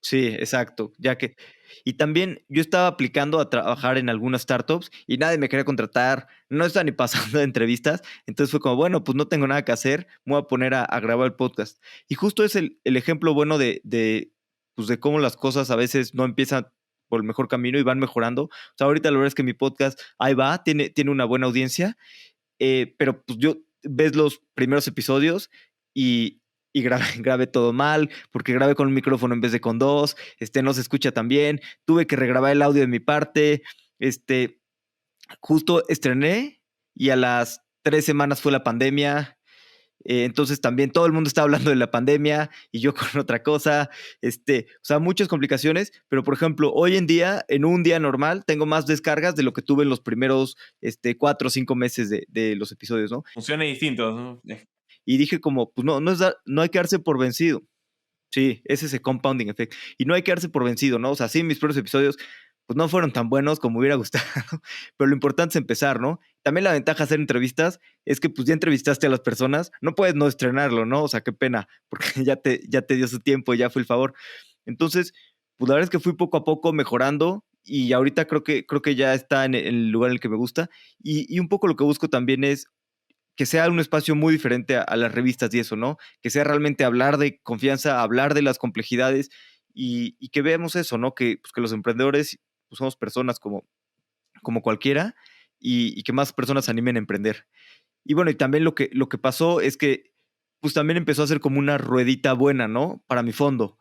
Sí, exacto. Y también yo estaba aplicando a trabajar en algunas startups y nadie me quería contratar, no estaba ni pasando de entrevistas. Entonces fue como, bueno, pues no tengo nada que hacer, me voy a poner a grabar el podcast. Y justo es el ejemplo bueno pues de cómo las cosas a veces no empiezan por el mejor camino y van mejorando. O sea, ahorita la verdad es que mi podcast ahí va, tiene una buena audiencia, pero pues yo ves los primeros episodios y grabé todo mal, porque grabé con un micrófono en vez de con dos, no se escucha tan bien, tuve que regrabar el audio de mi parte, justo estrené y a las 3 semanas fue la pandemia, entonces también todo el mundo estaba hablando de la pandemia y yo con otra cosa, o sea, muchas complicaciones, pero por ejemplo, hoy en día, en un día normal, tengo más descargas de lo que tuve en los primeros 4 o 5 meses de los episodios, ¿no? Funciona distinto, ¿no? Y dije como, pues no hay que darse por vencido. Sí, es ese compounding effect. Y no hay que darse por vencido, ¿no? O sea, sí, mis primeros episodios pues no fueron tan buenos como hubiera gustado, pero lo importante es empezar, ¿no? También la ventaja de hacer entrevistas es que pues ya entrevistaste a las personas, no puedes no estrenarlo, ¿no? O sea, qué pena, porque ya te dio su tiempo, ya fue el favor. Entonces, pues la verdad es que fui poco a poco mejorando y ahorita creo que ya está en el lugar en el que me gusta y un poco lo que busco también es que sea un espacio muy diferente a las revistas y eso, ¿no? Que sea realmente hablar de confianza, hablar de las complejidades y que veamos eso, ¿no? Que los emprendedores pues, somos personas como cualquiera y que más personas se animen a emprender. Y bueno, y también lo que pasó es que pues también empezó a ser como una ruedita buena, ¿no? Para mi fondo.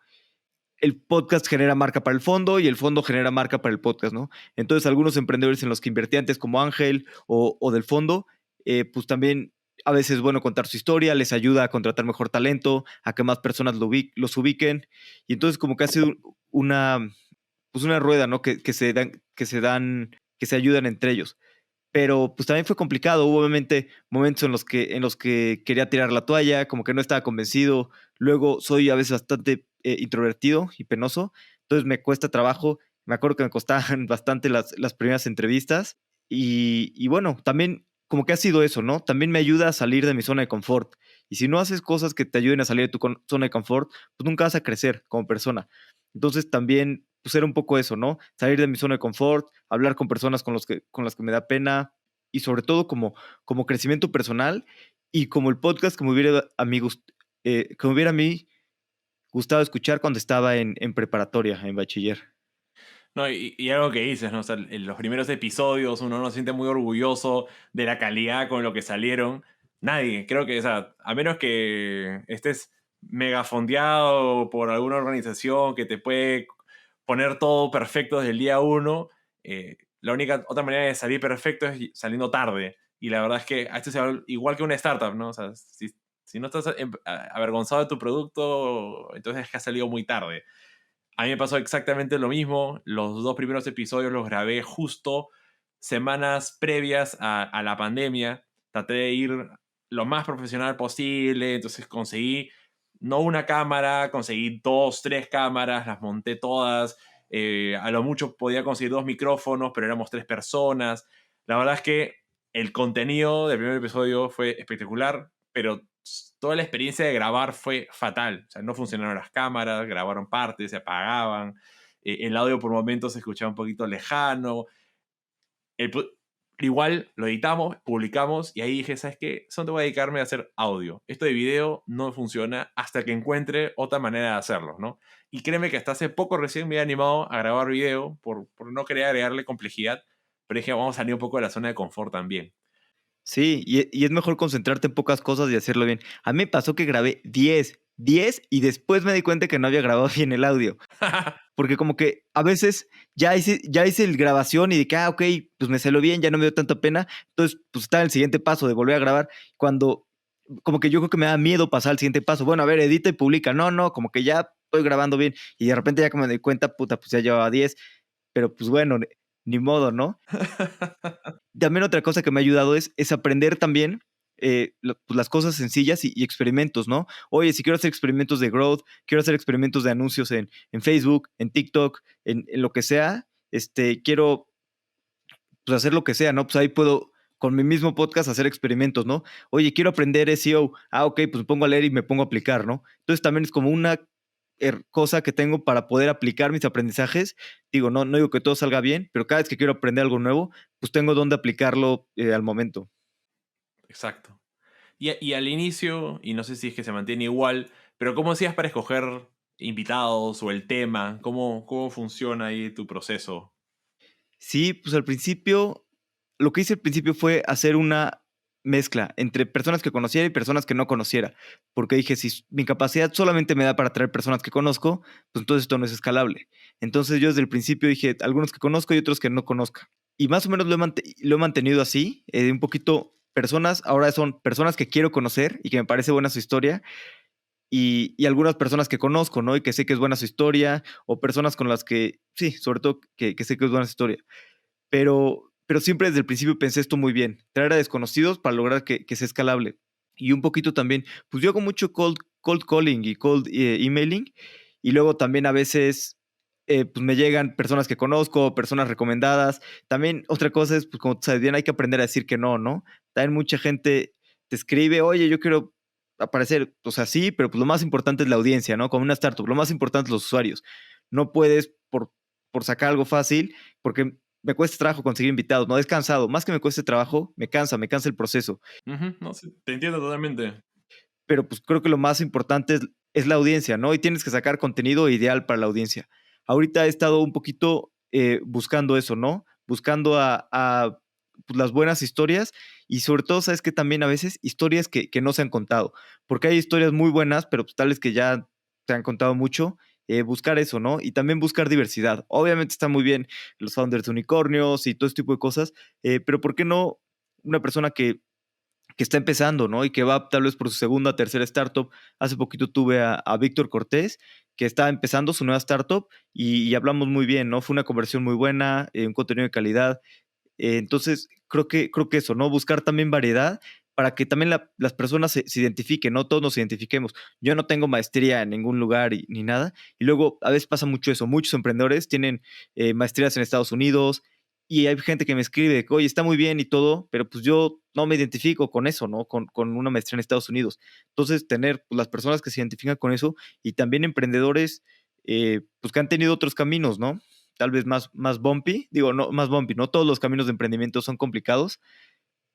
El podcast genera marca para el fondo y el fondo genera marca para el podcast, ¿no? Entonces, algunos emprendedores en los que invertí antes, como Ángel o del fondo, pues también a veces es bueno contar su historia, les ayuda a contratar mejor talento, a que más personas los ubiquen. Y entonces, como que ha sido pues una rueda, ¿no? Que se ayudan entre ellos. Pero pues también fue complicado. Hubo obviamente momentos en los que quería tirar la toalla, como que no estaba convencido. Luego soy a veces bastante introvertido y penoso, entonces me cuesta trabajo. Me acuerdo que me costaban bastante las primeras entrevistas. Y bueno, también como que ha sido eso, ¿no? También me ayuda a salir de mi zona de confort. Y si no haces cosas que te ayuden a salir de tu zona de confort, pues nunca vas a crecer como persona. Entonces también pues era un poco eso, ¿no? Salir de mi zona de confort, hablar con personas con las que me da pena y sobre todo como crecimiento personal y como el podcast que me hubiera a mí gustado escuchar cuando estaba en preparatoria, en bachiller. No, y algo que dices, ¿no? O sea, en los primeros episodios uno no se siente muy orgulloso de la calidad con lo que salieron. Nadie, creo que, o sea, a menos que estés megafondeado por alguna organización que te puede poner todo perfecto desde el día uno, la única otra manera de salir perfecto es saliendo tarde. Y la verdad es que a esto se va igual que una startup, ¿no? O sea, si no estás avergonzado de tu producto, entonces es que has salido muy tarde. A mí me pasó exactamente lo mismo. Los dos primeros episodios los grabé justo semanas previas a la pandemia. Traté de ir lo más profesional posible. Entonces conseguí no una cámara, conseguí dos, tres cámaras, las monté todas. A lo mucho podía conseguir dos micrófonos, pero éramos tres personas. La verdad es que el contenido del primer episodio fue espectacular, pero toda la experiencia de grabar fue fatal. O sea, no funcionaron las cámaras, grabaron partes, se apagaban, el audio por momentos se escuchaba un poquito lejano. El igual lo editamos, publicamos y ahí dije, ¿sabes qué? Solo te voy a dedicarme a hacer audio. Esto de video no funciona hasta que encuentre otra manera de hacerlo, ¿no? Y créeme que hasta hace poco recién me he animado a grabar video por no querer agregarle complejidad, pero dije, vamos a salir un poco de la zona de confort también. Sí, y es mejor concentrarte en pocas cosas y hacerlo bien. A mí me pasó que grabé 10 y después me di cuenta que no había grabado bien el audio. Porque como que a veces ya hice el grabación y de que, ok, pues me salió bien, ya no me dio tanta pena. Entonces, pues está en el siguiente paso de volver a grabar. Cuando, como que yo creo que me da miedo pasar al siguiente paso. Bueno, a ver, edita y publica. No, no, como que ya estoy grabando bien. Y de repente ya que me doy cuenta, puta, pues ya llevaba 10. Pero pues bueno, ni modo, ¿no? También otra cosa que me ha ayudado es aprender también pues las cosas sencillas y experimentos, ¿no? Oye, si quiero hacer experimentos de growth, quiero hacer experimentos de anuncios en Facebook, en TikTok, en lo que sea, quiero pues, hacer lo que sea, ¿no? Pues ahí puedo con mi mismo podcast hacer experimentos, ¿no? Oye, quiero aprender SEO. Ah, ok, pues me pongo a leer y me pongo a aplicar, ¿no? Entonces también es como una cosa que tengo para poder aplicar mis aprendizajes. Digo, no digo que todo salga bien, pero cada vez que quiero aprender algo nuevo, pues tengo dónde aplicarlo al momento. Exacto. Y al inicio, y no sé si es que se mantiene igual, pero ¿cómo hacías para escoger invitados o el tema? ¿Cómo funciona ahí tu proceso? Sí, pues al principio, lo que hice al principio fue hacer una mezcla entre personas que conociera y personas que no conociera, porque dije, si mi capacidad solamente me da para traer personas que conozco, pues entonces esto no es escalable. Entonces yo desde el principio dije, algunos que conozco y otros que no conozca. Y más o menos lo he mantenido así, un poquito personas, ahora son personas que quiero conocer y que me parece buena su historia, y algunas personas que conozco, ¿no? Y que sé que es buena su historia, o personas con las que, sí, sobre todo que sé que es buena su historia. Pero siempre desde el principio pensé esto muy bien, traer a desconocidos para lograr que sea escalable. Y un poquito también, pues yo hago mucho cold calling y cold emailing, y luego también a veces pues me llegan personas que conozco, personas recomendadas. También otra cosa es, pues como tú sabes bien, hay que aprender a decir que no, ¿no? También mucha gente te escribe, oye, yo quiero aparecer, o sea, sí, pero pues lo más importante es la audiencia, ¿no? Como una startup, lo más importante es los usuarios. No puedes por sacar algo fácil, porque me cuesta trabajo conseguir invitados, no es cansado, más que me cueste trabajo, me cansa el proceso, Ujú, no sé, te entiendo totalmente. pero pues creo que lo más importante es la audiencia, ¿no? Y tienes que sacar contenido ideal para la audiencia. Ahorita he estado un poquito buscando eso, ¿no? Buscando pues, las buenas historias y sobre todo, sabes que también a veces historias que no se han contado, porque hay historias muy buenas, pero pues, tales que ya se han contado mucho. Buscar eso, ¿no? Y también buscar diversidad. Obviamente está muy bien los founders de unicornios y todo este tipo de cosas, pero ¿por qué no una persona que está empezando, ¿no? Y que va tal vez por su segunda, tercera startup? Hace poquito tuve a Víctor Cortés, que está empezando su nueva startup y hablamos muy bien, ¿no? Fue una conversión muy buena, un contenido de calidad. Entonces, creo que eso, ¿no? Buscar también variedad para que también las personas se identifiquen, ¿no? Todos nos identifiquemos. Yo no tengo maestría en ningún lugar ni nada. Y luego, a veces pasa mucho eso. Muchos emprendedores tienen maestrías en Estados Unidos y hay gente que me escribe, oye, está muy bien y todo, pero pues yo no me identifico con eso, ¿no? Con una maestría en Estados Unidos. Entonces, tener pues, las personas que se identifican con eso y también emprendedores, pues que han tenido otros caminos, ¿no? Tal vez más bumpy, digo, no más bumpy, no todos los caminos de emprendimiento son complicados,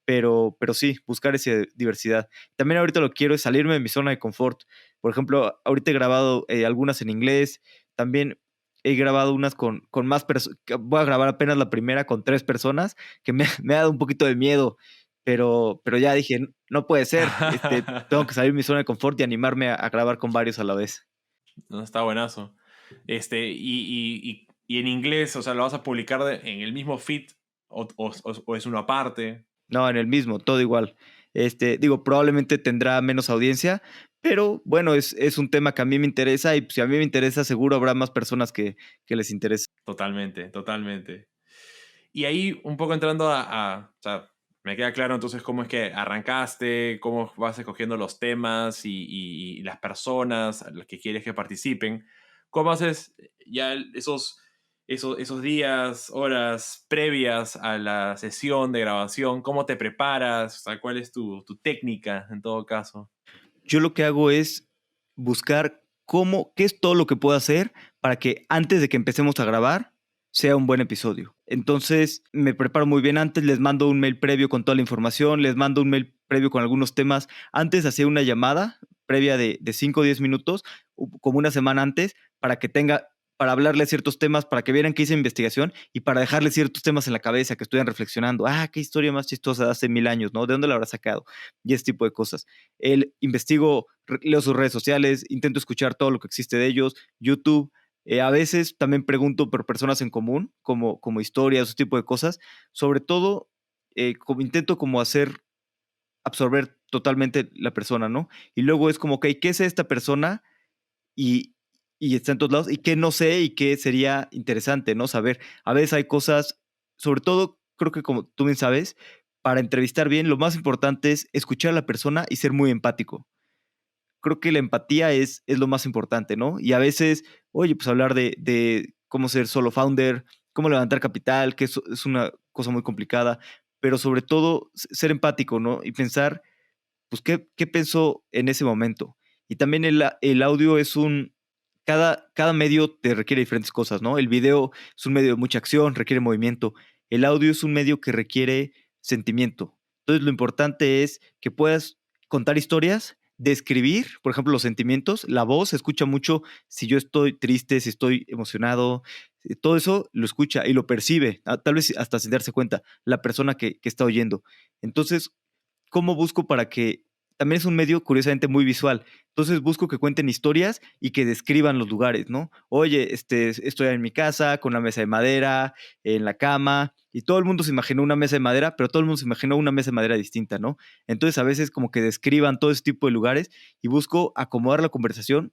pero sí, buscar esa diversidad. También ahorita lo que quiero es salirme de mi zona de confort. Por ejemplo, ahorita he grabado algunas en inglés, también he grabado unas con más personas, voy a grabar apenas la primera con 3 personas, que me ha dado un poquito de miedo, pero ya dije, no puede ser, tengo que salir de mi zona de confort y animarme a grabar con varios a la vez. No, está buenazo. Y en inglés, o sea, ¿lo vas a publicar en el mismo feed o es uno aparte? No, en el mismo, todo igual. Digo, probablemente tendrá menos audiencia, pero bueno, es un tema que a mí me interesa y si a mí me interesa, seguro habrá más personas que les interese. Totalmente, totalmente. Y ahí un poco entrando o sea, me queda claro entonces cómo es que arrancaste, cómo vas escogiendo los temas y las personas a las que quieres que participen. ¿Cómo haces ya esos días, horas previas a la sesión de grabación? ¿Cómo te preparas? O sea, ¿cuál es tu técnica en todo caso? Yo lo que hago es buscar qué es todo lo que puedo hacer para que antes de que empecemos a grabar sea un buen episodio. Entonces me preparo muy bien antes, les mando un mail previo con toda la información, les mando un mail previo con algunos temas. Antes hacía una llamada previa de 5 o 10 minutos, como una semana antes, para hablarle ciertos temas, para que vieran que hice investigación y para dejarles ciertos temas en la cabeza, que estuvieran reflexionando. Ah, qué historia más chistosa de hace 1000 años, ¿no? ¿De dónde la habrá sacado? Y ese tipo de cosas. Investigo, leo sus redes sociales, intento escuchar todo lo que existe de ellos, YouTube. A veces también pregunto por personas en común, como historias, ese tipo de cosas. Sobre todo, intento como absorber totalmente la persona, ¿no? Y luego es como, ok, ¿qué es esta persona? Y, y está en todos lados. ¿Y qué no sé? ¿Y qué sería interesante, no? Saber. A veces hay cosas, sobre todo, creo que como tú bien sabes, para entrevistar bien, lo más importante es escuchar a la persona y ser muy empático. Creo que la empatía es lo más importante, ¿no? Y a veces, oye, pues hablar de cómo ser solo founder, cómo levantar capital, que eso es una cosa muy complicada, pero sobre todo ser empático, ¿no? Y pensar, pues, ¿qué pensó en ese momento? Y también el audio es cada medio te requiere diferentes cosas, ¿no? El video es un medio de mucha acción, requiere movimiento. El audio es un medio que requiere sentimiento. Entonces, lo importante es que puedas contar historias, describir, por ejemplo, los sentimientos. La voz se escucha mucho si yo estoy triste, si estoy emocionado. Todo eso lo escucha y lo percibe, tal vez hasta sin darse cuenta, la persona que está oyendo. Entonces, ¿cómo busco para que también es un medio curiosamente muy visual? Entonces busco que cuenten historias y que describan los lugares, ¿no? Oye, estoy en mi casa con una mesa de madera, en la cama, y todo el mundo se imaginó una mesa de madera, pero todo el mundo se imaginó una mesa de madera distinta, ¿no? Entonces a veces como que describan todo ese tipo de lugares y busco acomodar la conversación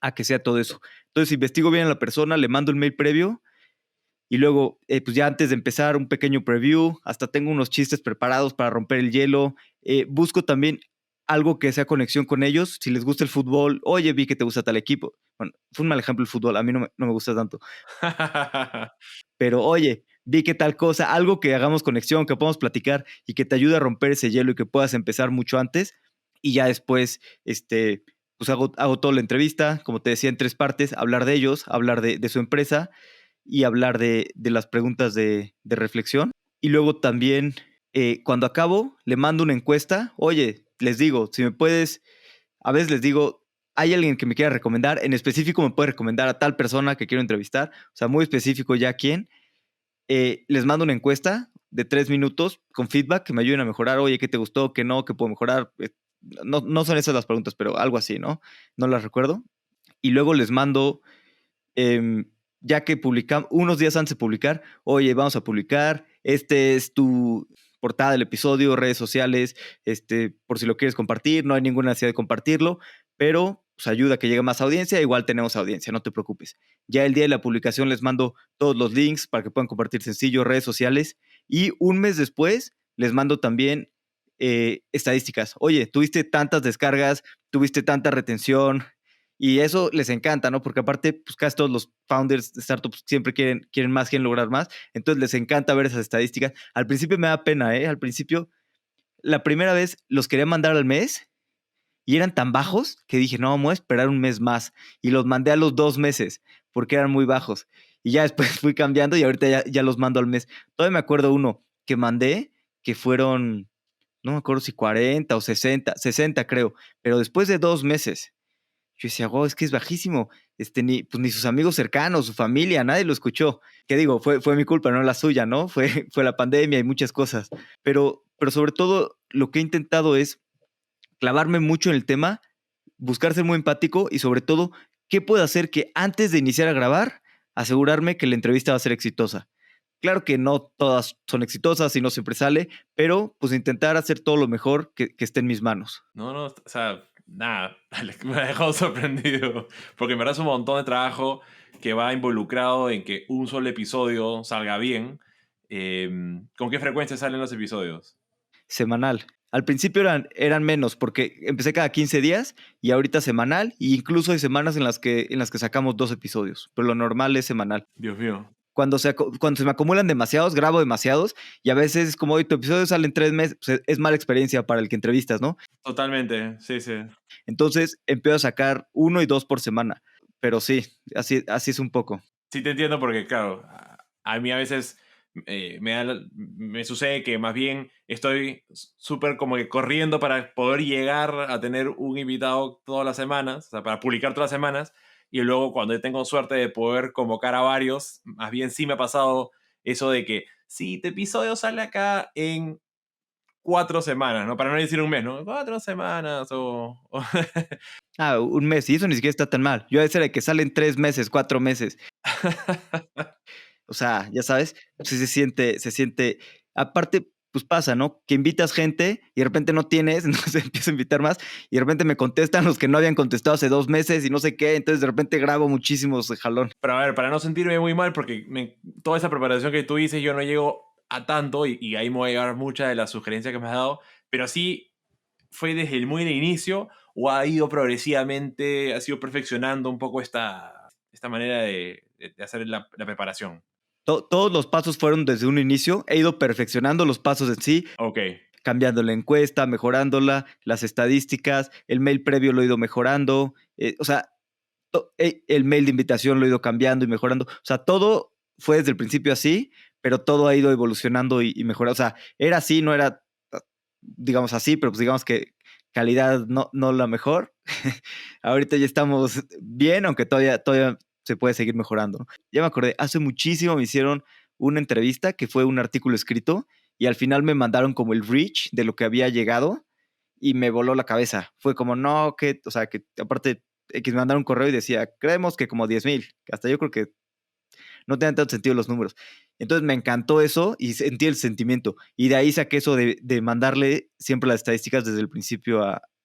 a que sea todo eso. Entonces investigo bien a la persona, le mando el mail previo y luego, pues ya antes de empezar, un pequeño preview, hasta tengo unos chistes preparados para romper el hielo. Busco también algo que sea conexión con ellos. Si les gusta el fútbol, oye, vi que te gusta tal equipo. Bueno, fue un mal ejemplo el fútbol, a mí no me gusta tanto. Pero oye, vi que tal cosa, algo que hagamos conexión, que podamos platicar y que te ayude a romper ese hielo y que puedas empezar mucho antes. Y ya después, pues hago toda la entrevista, como te decía, en 3 partes, hablar de ellos, hablar de su empresa y hablar de las preguntas de reflexión. Y luego también, cuando acabo, le mando una encuesta. Oye, les digo, si me puedes, a veces les digo, hay alguien que me quiera recomendar, en específico me puede recomendar a tal persona que quiero entrevistar, o sea, muy específico ya quién. Les mando una encuesta de 3 minutos con feedback que me ayuden a mejorar. Oye, ¿qué te gustó? ¿Qué no? ¿Qué puedo mejorar? No son esas las preguntas, pero algo así, ¿no? No las recuerdo. Y luego les mando eh, ya que publicamos, unos días antes de publicar, oye, vamos a publicar, este es tu portada del episodio, redes sociales, por si lo quieres compartir, no hay ninguna necesidad de compartirlo, pero pues, ayuda a que llegue más audiencia, igual tenemos audiencia, no te preocupes. Ya el día de la publicación les mando todos los links para que puedan compartir sencillo, redes sociales, y un mes después les mando también estadísticas. Oye, tuviste tantas descargas, tuviste tanta retención, y eso les encanta, ¿no? Porque aparte, pues casi todos los founders de startups siempre quieren más, quieren lograr más. Entonces les encanta ver esas estadísticas. Al principio me da pena, ¿eh? Al principio, la primera vez los quería mandar al mes y eran tan bajos que dije, no, vamos a esperar un mes más. Y los mandé a los 2 meses porque eran muy bajos. Y ya después fui cambiando y ahorita ya los mando al mes. Todavía me acuerdo uno que mandé que fueron, no me acuerdo si 40 o 60 creo, pero después de 2 meses. Yo decía, wow, es que es bajísimo. Ni sus amigos cercanos, su familia, nadie lo escuchó. ¿Qué digo? Fue mi culpa, no la suya, ¿no? Fue la pandemia y muchas cosas. Pero sobre todo, lo que he intentado es clavarme mucho en el tema, buscar ser muy empático y sobre todo, ¿qué puedo hacer que antes de iniciar a grabar, asegurarme que la entrevista va a ser exitosa? Claro que no todas son exitosas y no siempre sale, pero pues intentar hacer todo lo mejor que esté en mis manos. No, o sea, nada, me ha dejado sorprendido, porque en verdad es un montón de trabajo que va involucrado en que un solo episodio salga bien. ¿Con qué frecuencia salen los episodios? Semanal. Al principio eran menos porque empecé cada 15 días y ahorita semanal, e incluso hay semanas en las que sacamos 2 episodios, pero lo normal es semanal. Dios mío. Cuando se me acumulan demasiados, grabo demasiados y a veces es como hoy tu episodio sale en 3 meses, pues es mala experiencia para el que entrevistas, ¿no? Totalmente, sí, sí. Entonces empiezo a sacar 1 y 2 por semana, pero sí, así es un poco. Sí te entiendo porque, claro, a mí a veces me sucede que más bien estoy súper como que corriendo para poder llegar a tener un invitado todas las semanas, o sea, para publicar todas las semanas, y luego cuando tengo suerte de poder convocar a varios, más bien sí me ha pasado eso de que, sí, tu episodio sale acá en 4 semanas, ¿no? Para no decir un mes, ¿no? 4 semanas o... Un mes, y eso ni siquiera está tan mal. Yo a veces era de que salen 3 meses, 4 meses. O sea, ya sabes, sí se siente, aparte, pues pasa, ¿no? Que invitas gente y de repente no tienes, entonces empiezo a invitar más y de repente me contestan los que no habían contestado hace 2 meses y no sé qué, entonces de repente grabo muchísimos de jalón. Pero a ver, para no sentirme muy mal, porque toda esa preparación que tú dices, yo no llego a tanto y ahí me voy a llevar muchas de las sugerencias que me has dado, pero sí fue desde el muy de inicio o ha ido progresivamente, ha sido perfeccionando un poco esta manera de hacer la preparación. Todos los pasos fueron desde un inicio, he ido perfeccionando los pasos en sí, Ok, cambiando la encuesta, mejorándola, las estadísticas, el mail previo lo he ido mejorando, o sea, El mail de invitación lo he ido cambiando y mejorando. O sea, todo fue desde el principio así, pero todo ha ido evolucionando y mejorando. O sea, era así, no era, digamos así, pero pues digamos que calidad no la mejor. Ahorita ya estamos bien, aunque todavía se puede seguir mejorando, ¿no? Ya me acordé, hace muchísimo me hicieron una entrevista que fue un artículo escrito y al final me mandaron como el reach de lo que había llegado y me voló la cabeza. Fue como, no, que, o sea, que aparte X me mandaron un correo y decía, creemos que como 10,000. Hasta yo creo que no tenían tanto sentido los números. Entonces me encantó eso y sentí el sentimiento. Y de ahí saqué eso de mandarle siempre las estadísticas desde el principio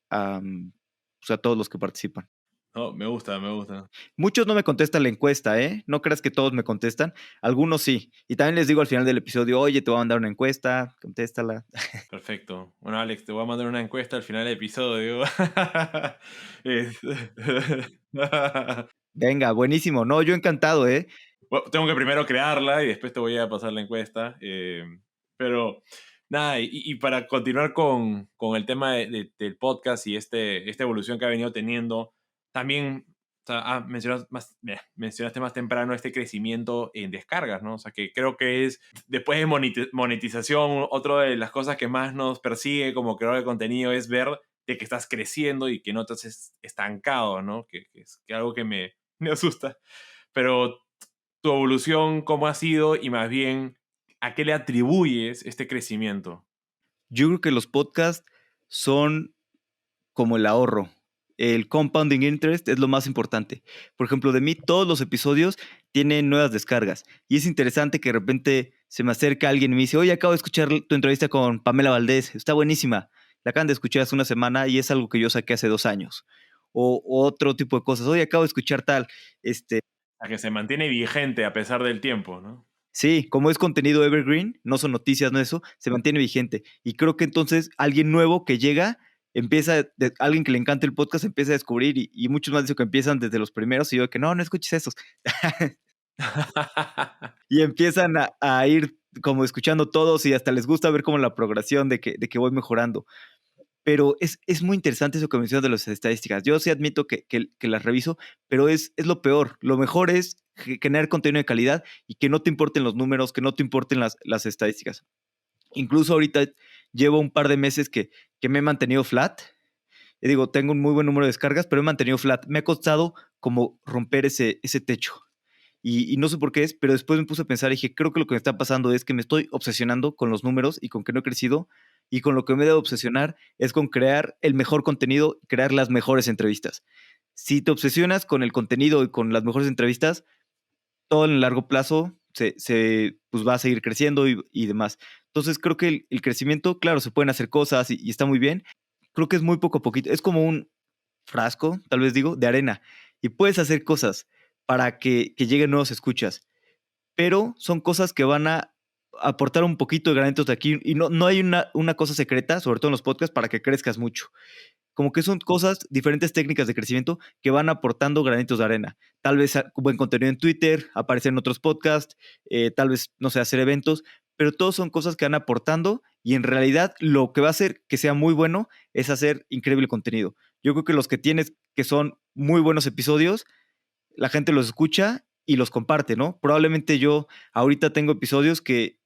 pues a todos los que participan. No, me gusta, me gusta. Muchos no me contestan la encuesta, ¿eh? No creas que todos me contestan. Algunos sí. Y también les digo al final del episodio, oye, te voy a mandar una encuesta, contéstala. Perfecto. Bueno, Alex, te voy a mandar una encuesta al final del episodio. Es- Venga, buenísimo. No, yo encantado, ¿eh? Bueno, tengo que primero crearla y después te voy a pasar la encuesta. Pero nada, y para continuar con el tema del podcast y esta evolución que ha venido teniendo, también o sea, mencionaste más temprano este crecimiento en descargas, ¿no? O sea, que creo que es, después de monetización, otra de las cosas que más nos persigue como creador de contenido es ver de que estás creciendo y que no estás estancado, ¿no? Que es algo que me asusta. Pero tu evolución, cómo ha sido y más bien, ¿a qué le atribuyes este crecimiento? Yo creo que los podcasts son como el ahorro. El compounding interest es lo más importante. Por ejemplo, de mí todos los episodios tienen nuevas descargas. Y es interesante que de repente se me acerca alguien y me dice, oye, acabo de escuchar tu entrevista con Pamela Valdés, está buenísima. La acaban de escuchar hace una semana y es algo que yo saqué hace 2 años. O otro tipo de cosas, oye, acabo de escuchar tal. A que se mantiene vigente a pesar del tiempo, ¿no? Sí, como es contenido evergreen, no son noticias, no eso, se mantiene vigente. Y creo que entonces alguien nuevo que llega, alguien que le encanta el podcast empieza a descubrir y muchos más dicen que empiezan desde los primeros y yo que no escuches esos. Y empiezan a ir como escuchando todos y hasta les gusta ver como la progresión de que voy mejorando. Pero es muy interesante eso que mencionas de las estadísticas. Yo sí admito que las reviso, pero es lo peor. Lo mejor es generar contenido de calidad y que no te importen los números, que no te importen las estadísticas. Incluso ahorita llevo un par de meses que me he mantenido flat. Y digo, tengo un muy buen número de descargas, pero he mantenido flat. Me ha costado como romper ese techo. Y no sé por qué es, pero después me puse a pensar y dije, creo que lo que me está pasando es que me estoy obsesionando con los números y con que no he crecido. Y con lo que me debo obsesionar es con crear el mejor contenido, crear las mejores entrevistas. Si te obsesionas con el contenido y con las mejores entrevistas, todo en el largo plazo pues va a seguir creciendo y demás. Entonces creo que el crecimiento, claro, se pueden hacer cosas y está muy bien. Creo que es muy poco a poquito. Es como un frasco, tal vez digo, de arena. Y puedes hacer cosas para que lleguen nuevos escuchas, pero son cosas que van a aportar un poquito de granitos de aquí y no hay una cosa secreta, sobre todo en los podcasts, para que crezcas mucho. Como que son cosas, diferentes técnicas de crecimiento que van aportando granitos de arena. Tal vez buen contenido en Twitter, aparecer en otros podcasts, tal vez, no sé, hacer eventos, pero todos son cosas que van aportando y en realidad lo que va a hacer que sea muy bueno es hacer increíble contenido. Yo creo que los que tienes que son muy buenos episodios, la gente los escucha y los comparte, ¿no? Probablemente yo ahorita tengo episodios que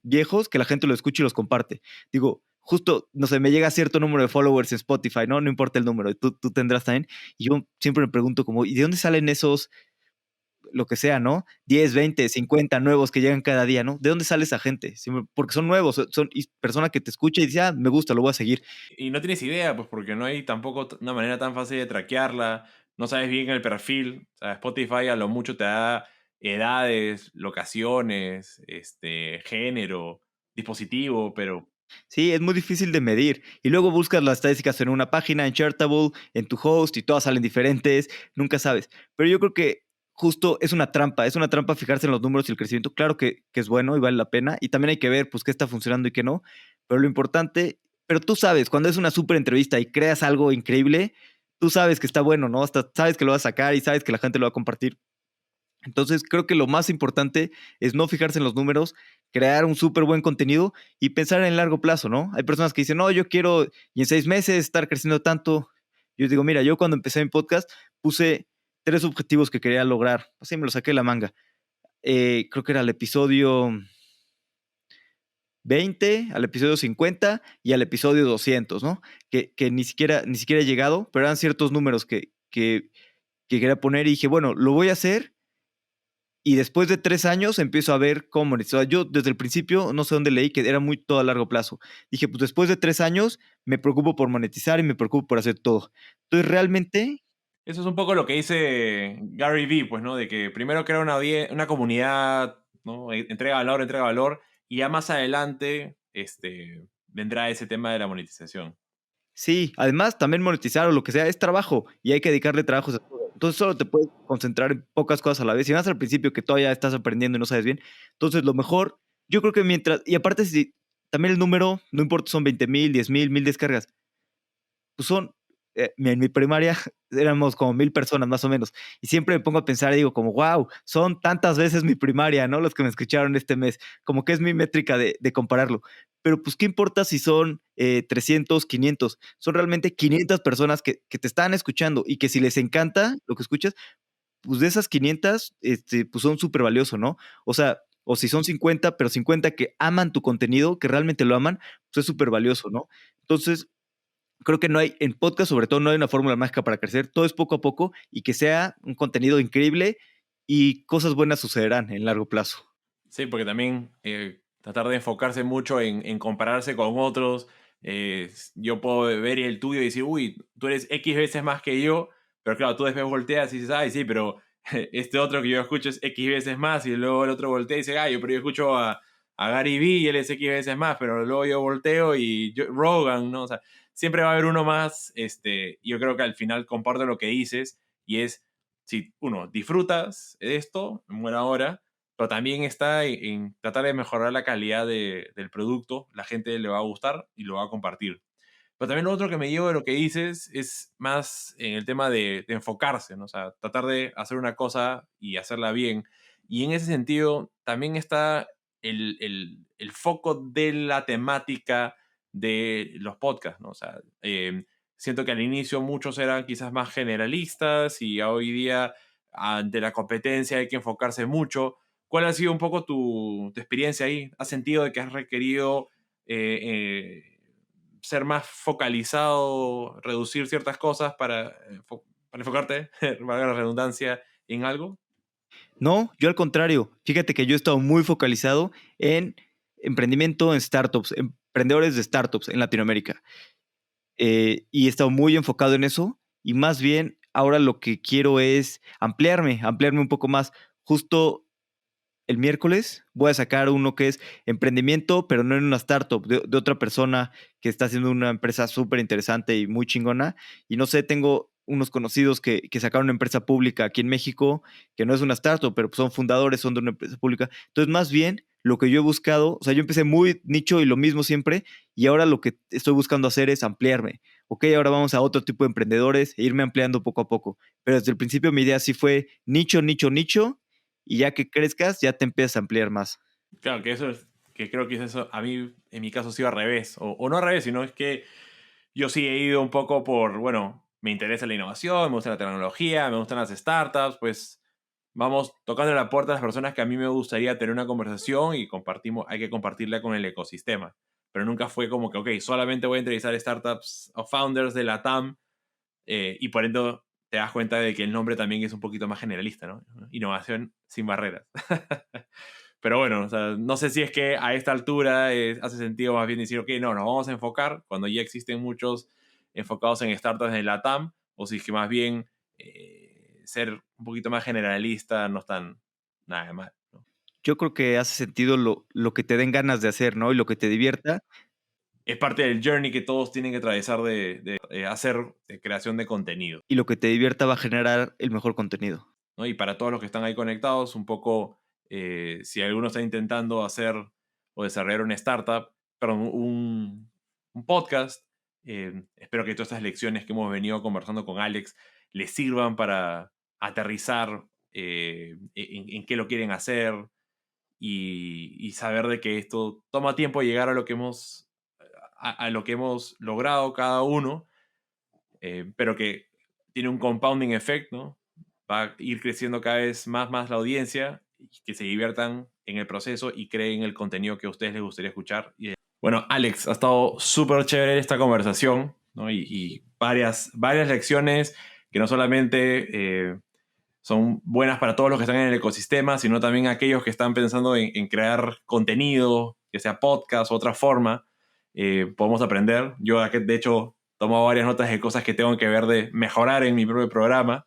viejos que la gente los escucha y los comparte. Digo, justo, no sé, me llega cierto número de followers en Spotify, ¿no? No importa el número, tú tendrás también. Y yo siempre me pregunto como, ¿y de dónde salen esos, lo que sea, ¿no? 10, 20, 50 nuevos que llegan cada día, ¿no? ¿De dónde sale esa gente? Porque son nuevos, son personas que te escucha y dice, me gusta, lo voy a seguir. Y no tienes idea, pues porque no hay tampoco una manera tan fácil de traquearla, no sabes bien el perfil, o sea, Spotify a lo mucho te da edades, locaciones, género, dispositivo, pero Sí, es muy difícil de medir. Y luego buscas las estadísticas en una página, en Chartable, en tu host, y todas salen diferentes, nunca sabes. Pero yo creo que justo es una trampa fijarse en los números y el crecimiento. Claro que es bueno y vale la pena. Y también hay que ver, pues, qué está funcionando y qué no. Pero lo importante, pero tú sabes, cuando es una súper entrevista y creas algo increíble, tú sabes que está bueno, ¿no? Hasta sabes que lo vas a sacar y sabes que la gente lo va a compartir. Entonces, creo que lo más importante es no fijarse en los números, crear un súper buen contenido y pensar en el largo plazo, ¿no? Hay personas que dicen, no, yo quiero y en 6 meses estar creciendo tanto. Yo digo, mira, yo cuando empecé mi podcast puse 3 objetivos que quería lograr. Así me lo saqué de la manga. Creo que era el episodio 20, al episodio 50 y al episodio 200, ¿no? Que ni siquiera he llegado, pero eran ciertos números que quería poner y dije, bueno, lo voy a hacer y después de 3 años empiezo a ver cómo monetizar. Yo desde el principio, no sé dónde leí, que era muy todo a largo plazo. Dije, pues después de 3 años me preocupo por monetizar y me preocupo por hacer todo. Entonces realmente, Eso es un poco lo que dice Gary Vee, pues, ¿no? De que primero crea una comunidad, ¿no? Entrega valor, y ya más adelante vendrá ese tema de la monetización. sí, además también monetizar o lo que sea es trabajo y hay que dedicarle trabajos a todo. Entonces solo te puedes concentrar en pocas cosas a la vez. Y más al principio que todavía estás aprendiendo y no sabes bien. Entonces lo mejor, yo creo que mientras, y aparte si también el número, no importa, son 20,000, 10,000, 1000 descargas, pues son, en mi primaria éramos como 1000 personas más o menos. Y siempre me pongo a pensar y digo como, wow, son tantas veces mi primaria, ¿no? Los que me escucharon este mes. Como que es mi métrica de compararlo. Pero pues, ¿qué importa si son 300, 500? Son realmente 500 personas que te están escuchando y que si les encanta lo que escuchas, pues de esas 500, pues son súper valioso, ¿no? O sea, o si son 50, pero 50 que aman tu contenido, que realmente lo aman, pues es súper valioso, ¿no? Entonces, creo que no hay, en podcast sobre todo, no hay una fórmula mágica para crecer. Todo es poco a poco y que sea un contenido increíble y cosas buenas sucederán en largo plazo. Sí, porque también tratar de enfocarse mucho en compararse con otros. Yo puedo ver el tuyo y decir, uy, tú eres X veces más que yo, pero claro, tú después volteas y dices, ay, sí, pero este otro que yo escucho es X veces más, y luego el otro voltea y dice, ay, pero yo escucho a Gary Vee y él es X veces más, pero luego yo volteo y Rogan, ¿no? O sea, siempre va a haber uno más, yo creo que al final comparto lo que dices, y es, si uno disfrutas de esto, en buena hora, pero también está en tratar de mejorar la calidad del producto, la gente le va a gustar y lo va a compartir. Pero también lo otro que me llevo de lo que dices es más en el tema de enfocarse, ¿no? O sea, tratar de hacer una cosa y hacerla bien. Y en ese sentido también está el foco de la temática de los podcasts, ¿no? O sea, siento que al inicio muchos eran quizás más generalistas y hoy día ante la competencia hay que enfocarse mucho. ¿Cuál ha sido un poco tu experiencia ahí? ¿Has sentido de que has requerido eh, eh, ser más focalizado, reducir ciertas cosas para enfocarte, valga la redundancia, en algo? No, yo al contrario. Fíjate que yo he estado muy focalizado en emprendimiento en startups, emprendedores de startups en Latinoamérica. Y he estado muy enfocado en eso. Y más bien, ahora lo que quiero es ampliarme un poco más. Justo el miércoles voy a sacar uno que es emprendimiento, pero no en una startup, de otra persona que está haciendo una empresa súper interesante y muy chingona. Y no sé, tengo unos conocidos que sacaron una empresa pública aquí en México, que no es una startup, pero son fundadores, son de una empresa pública. Entonces, más bien, lo que yo he buscado, o sea, yo empecé muy nicho y lo mismo siempre, y ahora lo que estoy buscando hacer es ampliarme. Ok, ahora vamos a otro tipo de emprendedores e irme ampliando poco a poco. Pero desde el principio mi idea sí fue nicho, nicho, nicho, y ya que crezcas, ya te empiezas a ampliar más. Claro, que eso es, que creo que es eso, a mí en mi caso ha sido al revés, o no al revés, sino es que yo sí he ido un poco por, bueno, me interesa la innovación, me gusta la tecnología, me gustan las startups, pues vamos tocando la puerta a las personas que a mí me gustaría tener una conversación y compartimos, hay que compartirla con el ecosistema. Pero nunca fue como que, ok, solamente voy a entrevistar startups o founders de la TAM, y por ende te das cuenta de que el nombre también es un poquito más generalista, ¿no? Innovación sin barreras. Pero bueno, o sea, no sé si es que a esta altura hace sentido más bien decir, ok, no, nos vamos a enfocar cuando ya existen muchos enfocados en startups en la TAM, o si es que más bien ser un poquito más generalista no es tan nada mal, ¿no? Yo creo que hace sentido lo que te den ganas de hacer, ¿no? Y lo que te divierta Es parte del journey que todos tienen que atravesar de hacer de creación de contenido, y lo que te divierta va a generar el mejor contenido. ¿no? Y para todos los que están ahí conectados, un poco, si alguno está intentando hacer o desarrollar una startup, perdón, un podcast, espero que todas estas lecciones que hemos venido conversando con Alex les sirvan para aterrizar en qué lo quieren hacer y saber de que esto toma tiempo llegar a lo que a lo que hemos logrado cada uno, pero que tiene un compounding effect, ¿no? va a ir creciendo cada vez más la audiencia, y que se diviertan en el proceso y creen el contenido que a ustedes les gustaría escuchar. Bueno, Alex, ha estado súper chévere esta conversación, ¿no? Y varias lecciones que no solamente son buenas para todos los que están en el ecosistema, sino también aquellos que están pensando en crear contenido, que sea podcast o otra forma. Podemos aprender. Yo, de hecho, tomo varias notas de cosas que tengo que ver de mejorar en mi propio programa,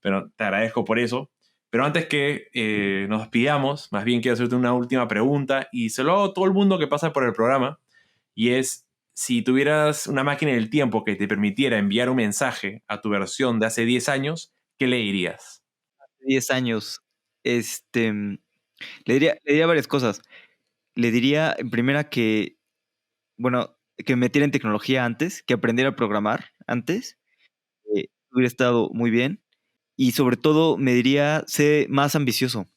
pero te agradezco por eso. Pero antes que nos despidamos, más bien quiero hacerte una última pregunta, y se lo hago a todo el mundo que pasa por el programa, y es: si tuvieras una máquina del tiempo que te permitiera enviar un mensaje a tu versión de hace 10 años, ¿qué le dirías? 10 años. Le diría varias cosas. Le diría en primera que, bueno, que me metiera en tecnología antes, que aprendiera a programar antes. Hubiera estado muy bien. Y sobre todo me diría, sé más ambicioso.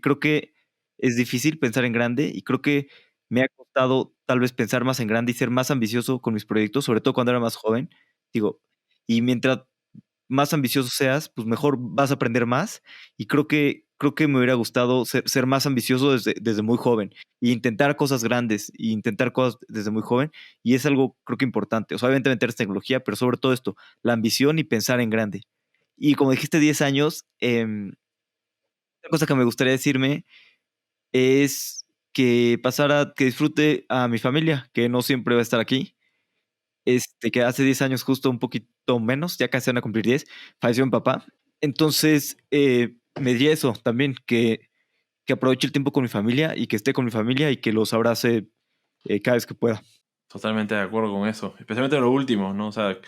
Creo que es difícil pensar en grande y creo que me ha costado tal vez pensar más en grande y ser más ambicioso con mis proyectos, sobre todo cuando era más joven. Digo, y mientras más ambicioso seas, pues mejor vas a aprender más. Y creo que me hubiera gustado ser más ambicioso desde muy joven e intentar cosas grandes e intentar cosas desde muy joven. Y es algo creo que importante. O sea, obviamente meterse en tecnología, pero sobre todo esto, la ambición y pensar en grande. Y como dijiste, 10 años, otra cosa que me gustaría decirme es que disfrute a mi familia, que no siempre va a estar aquí. Que hace 10 años, justo un poquito menos, ya casi van a cumplir 10, falleció mi papá. Entonces, me diría eso también, que aproveche el tiempo con mi familia y que esté con mi familia y que los abrace cada vez que pueda. Totalmente de acuerdo con eso, especialmente lo último, ¿no? O sea,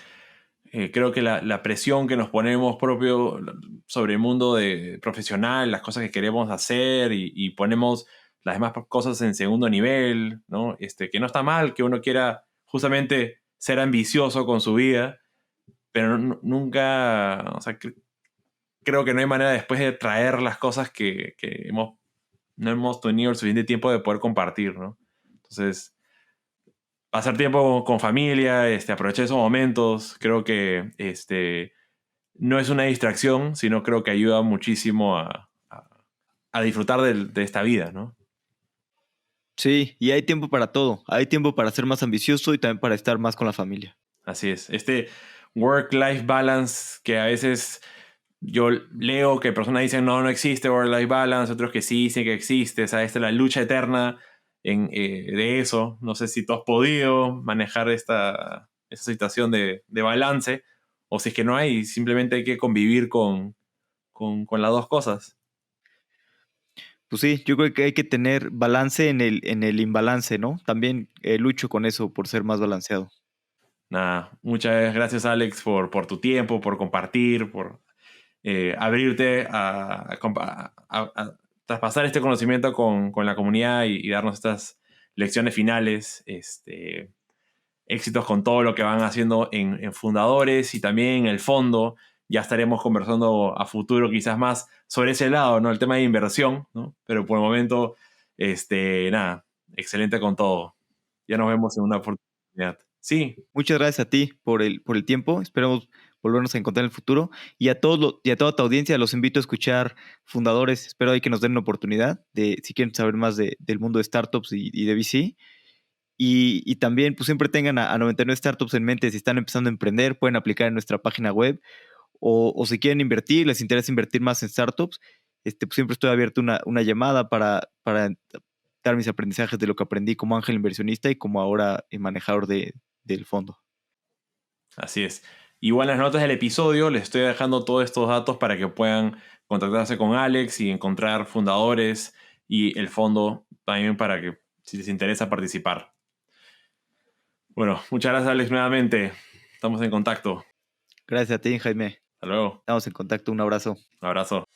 creo que la presión que nos ponemos propio sobre el mundo profesional, las cosas que queremos hacer, y ponemos las demás cosas en segundo nivel, ¿no? Que no está mal que uno quiera justamente ser ambicioso con su vida, pero nunca, o sea, creo que no hay manera después de traer las cosas que no hemos tenido el suficiente tiempo de poder compartir, ¿no? Entonces, pasar tiempo con familia, aprovechar esos momentos, creo que no es una distracción, sino creo que ayuda muchísimo a disfrutar de esta vida, ¿no? Sí, y hay tiempo para todo. Hay tiempo para ser más ambicioso y también para estar más con la familia. Así es. Este work-life balance que a veces yo leo que personas dicen no existe work-life balance, otros que sí dicen que existe, o sea, esta es la lucha eterna de eso. No sé si tú has podido manejar esta situación de balance, o si es que no hay, simplemente hay que convivir con las dos cosas. Pues sí, yo creo que hay que tener balance en el imbalance, ¿no? También lucho con eso por ser más balanceado. Nada, muchas gracias, Alex, por tu tiempo, por compartir, por abrirte a traspasar este conocimiento con la comunidad, y darnos estas lecciones finales. Éxitos con todo lo que van haciendo en Fundadores y también en el fondo. Ya estaremos conversando a futuro quizás más sobre ese lado, ¿no? El tema de inversión, ¿no? Pero por el momento, nada, excelente con todo. Ya nos vemos en una oportunidad. Sí, Muchas gracias a ti por el tiempo. Esperamos volvernos a encontrar en el futuro. Y y a toda tu audiencia los invito a escuchar Fundadores. Espero ahí que nos den una oportunidad si quieren saber más del mundo de startups y de VC. Y también, pues siempre tengan a 99 Startups en mente. Si están empezando a emprender, pueden aplicar en nuestra página web. O si quieren invertir, les interesa invertir más en startups, pues siempre estoy abierto a una llamada para dar mis aprendizajes de lo que aprendí como ángel inversionista y como ahora manejador del fondo. así es. Igual en las notas del episodio les estoy dejando todos estos datos para que puedan contactarse con Alex y encontrar Fundadores y el fondo también, para que si les interesa participar. Bueno, muchas gracias, Alex, nuevamente. Estamos en contacto. Gracias a ti, Jaime. Hasta luego. Estamos en contacto. Un abrazo. Un abrazo.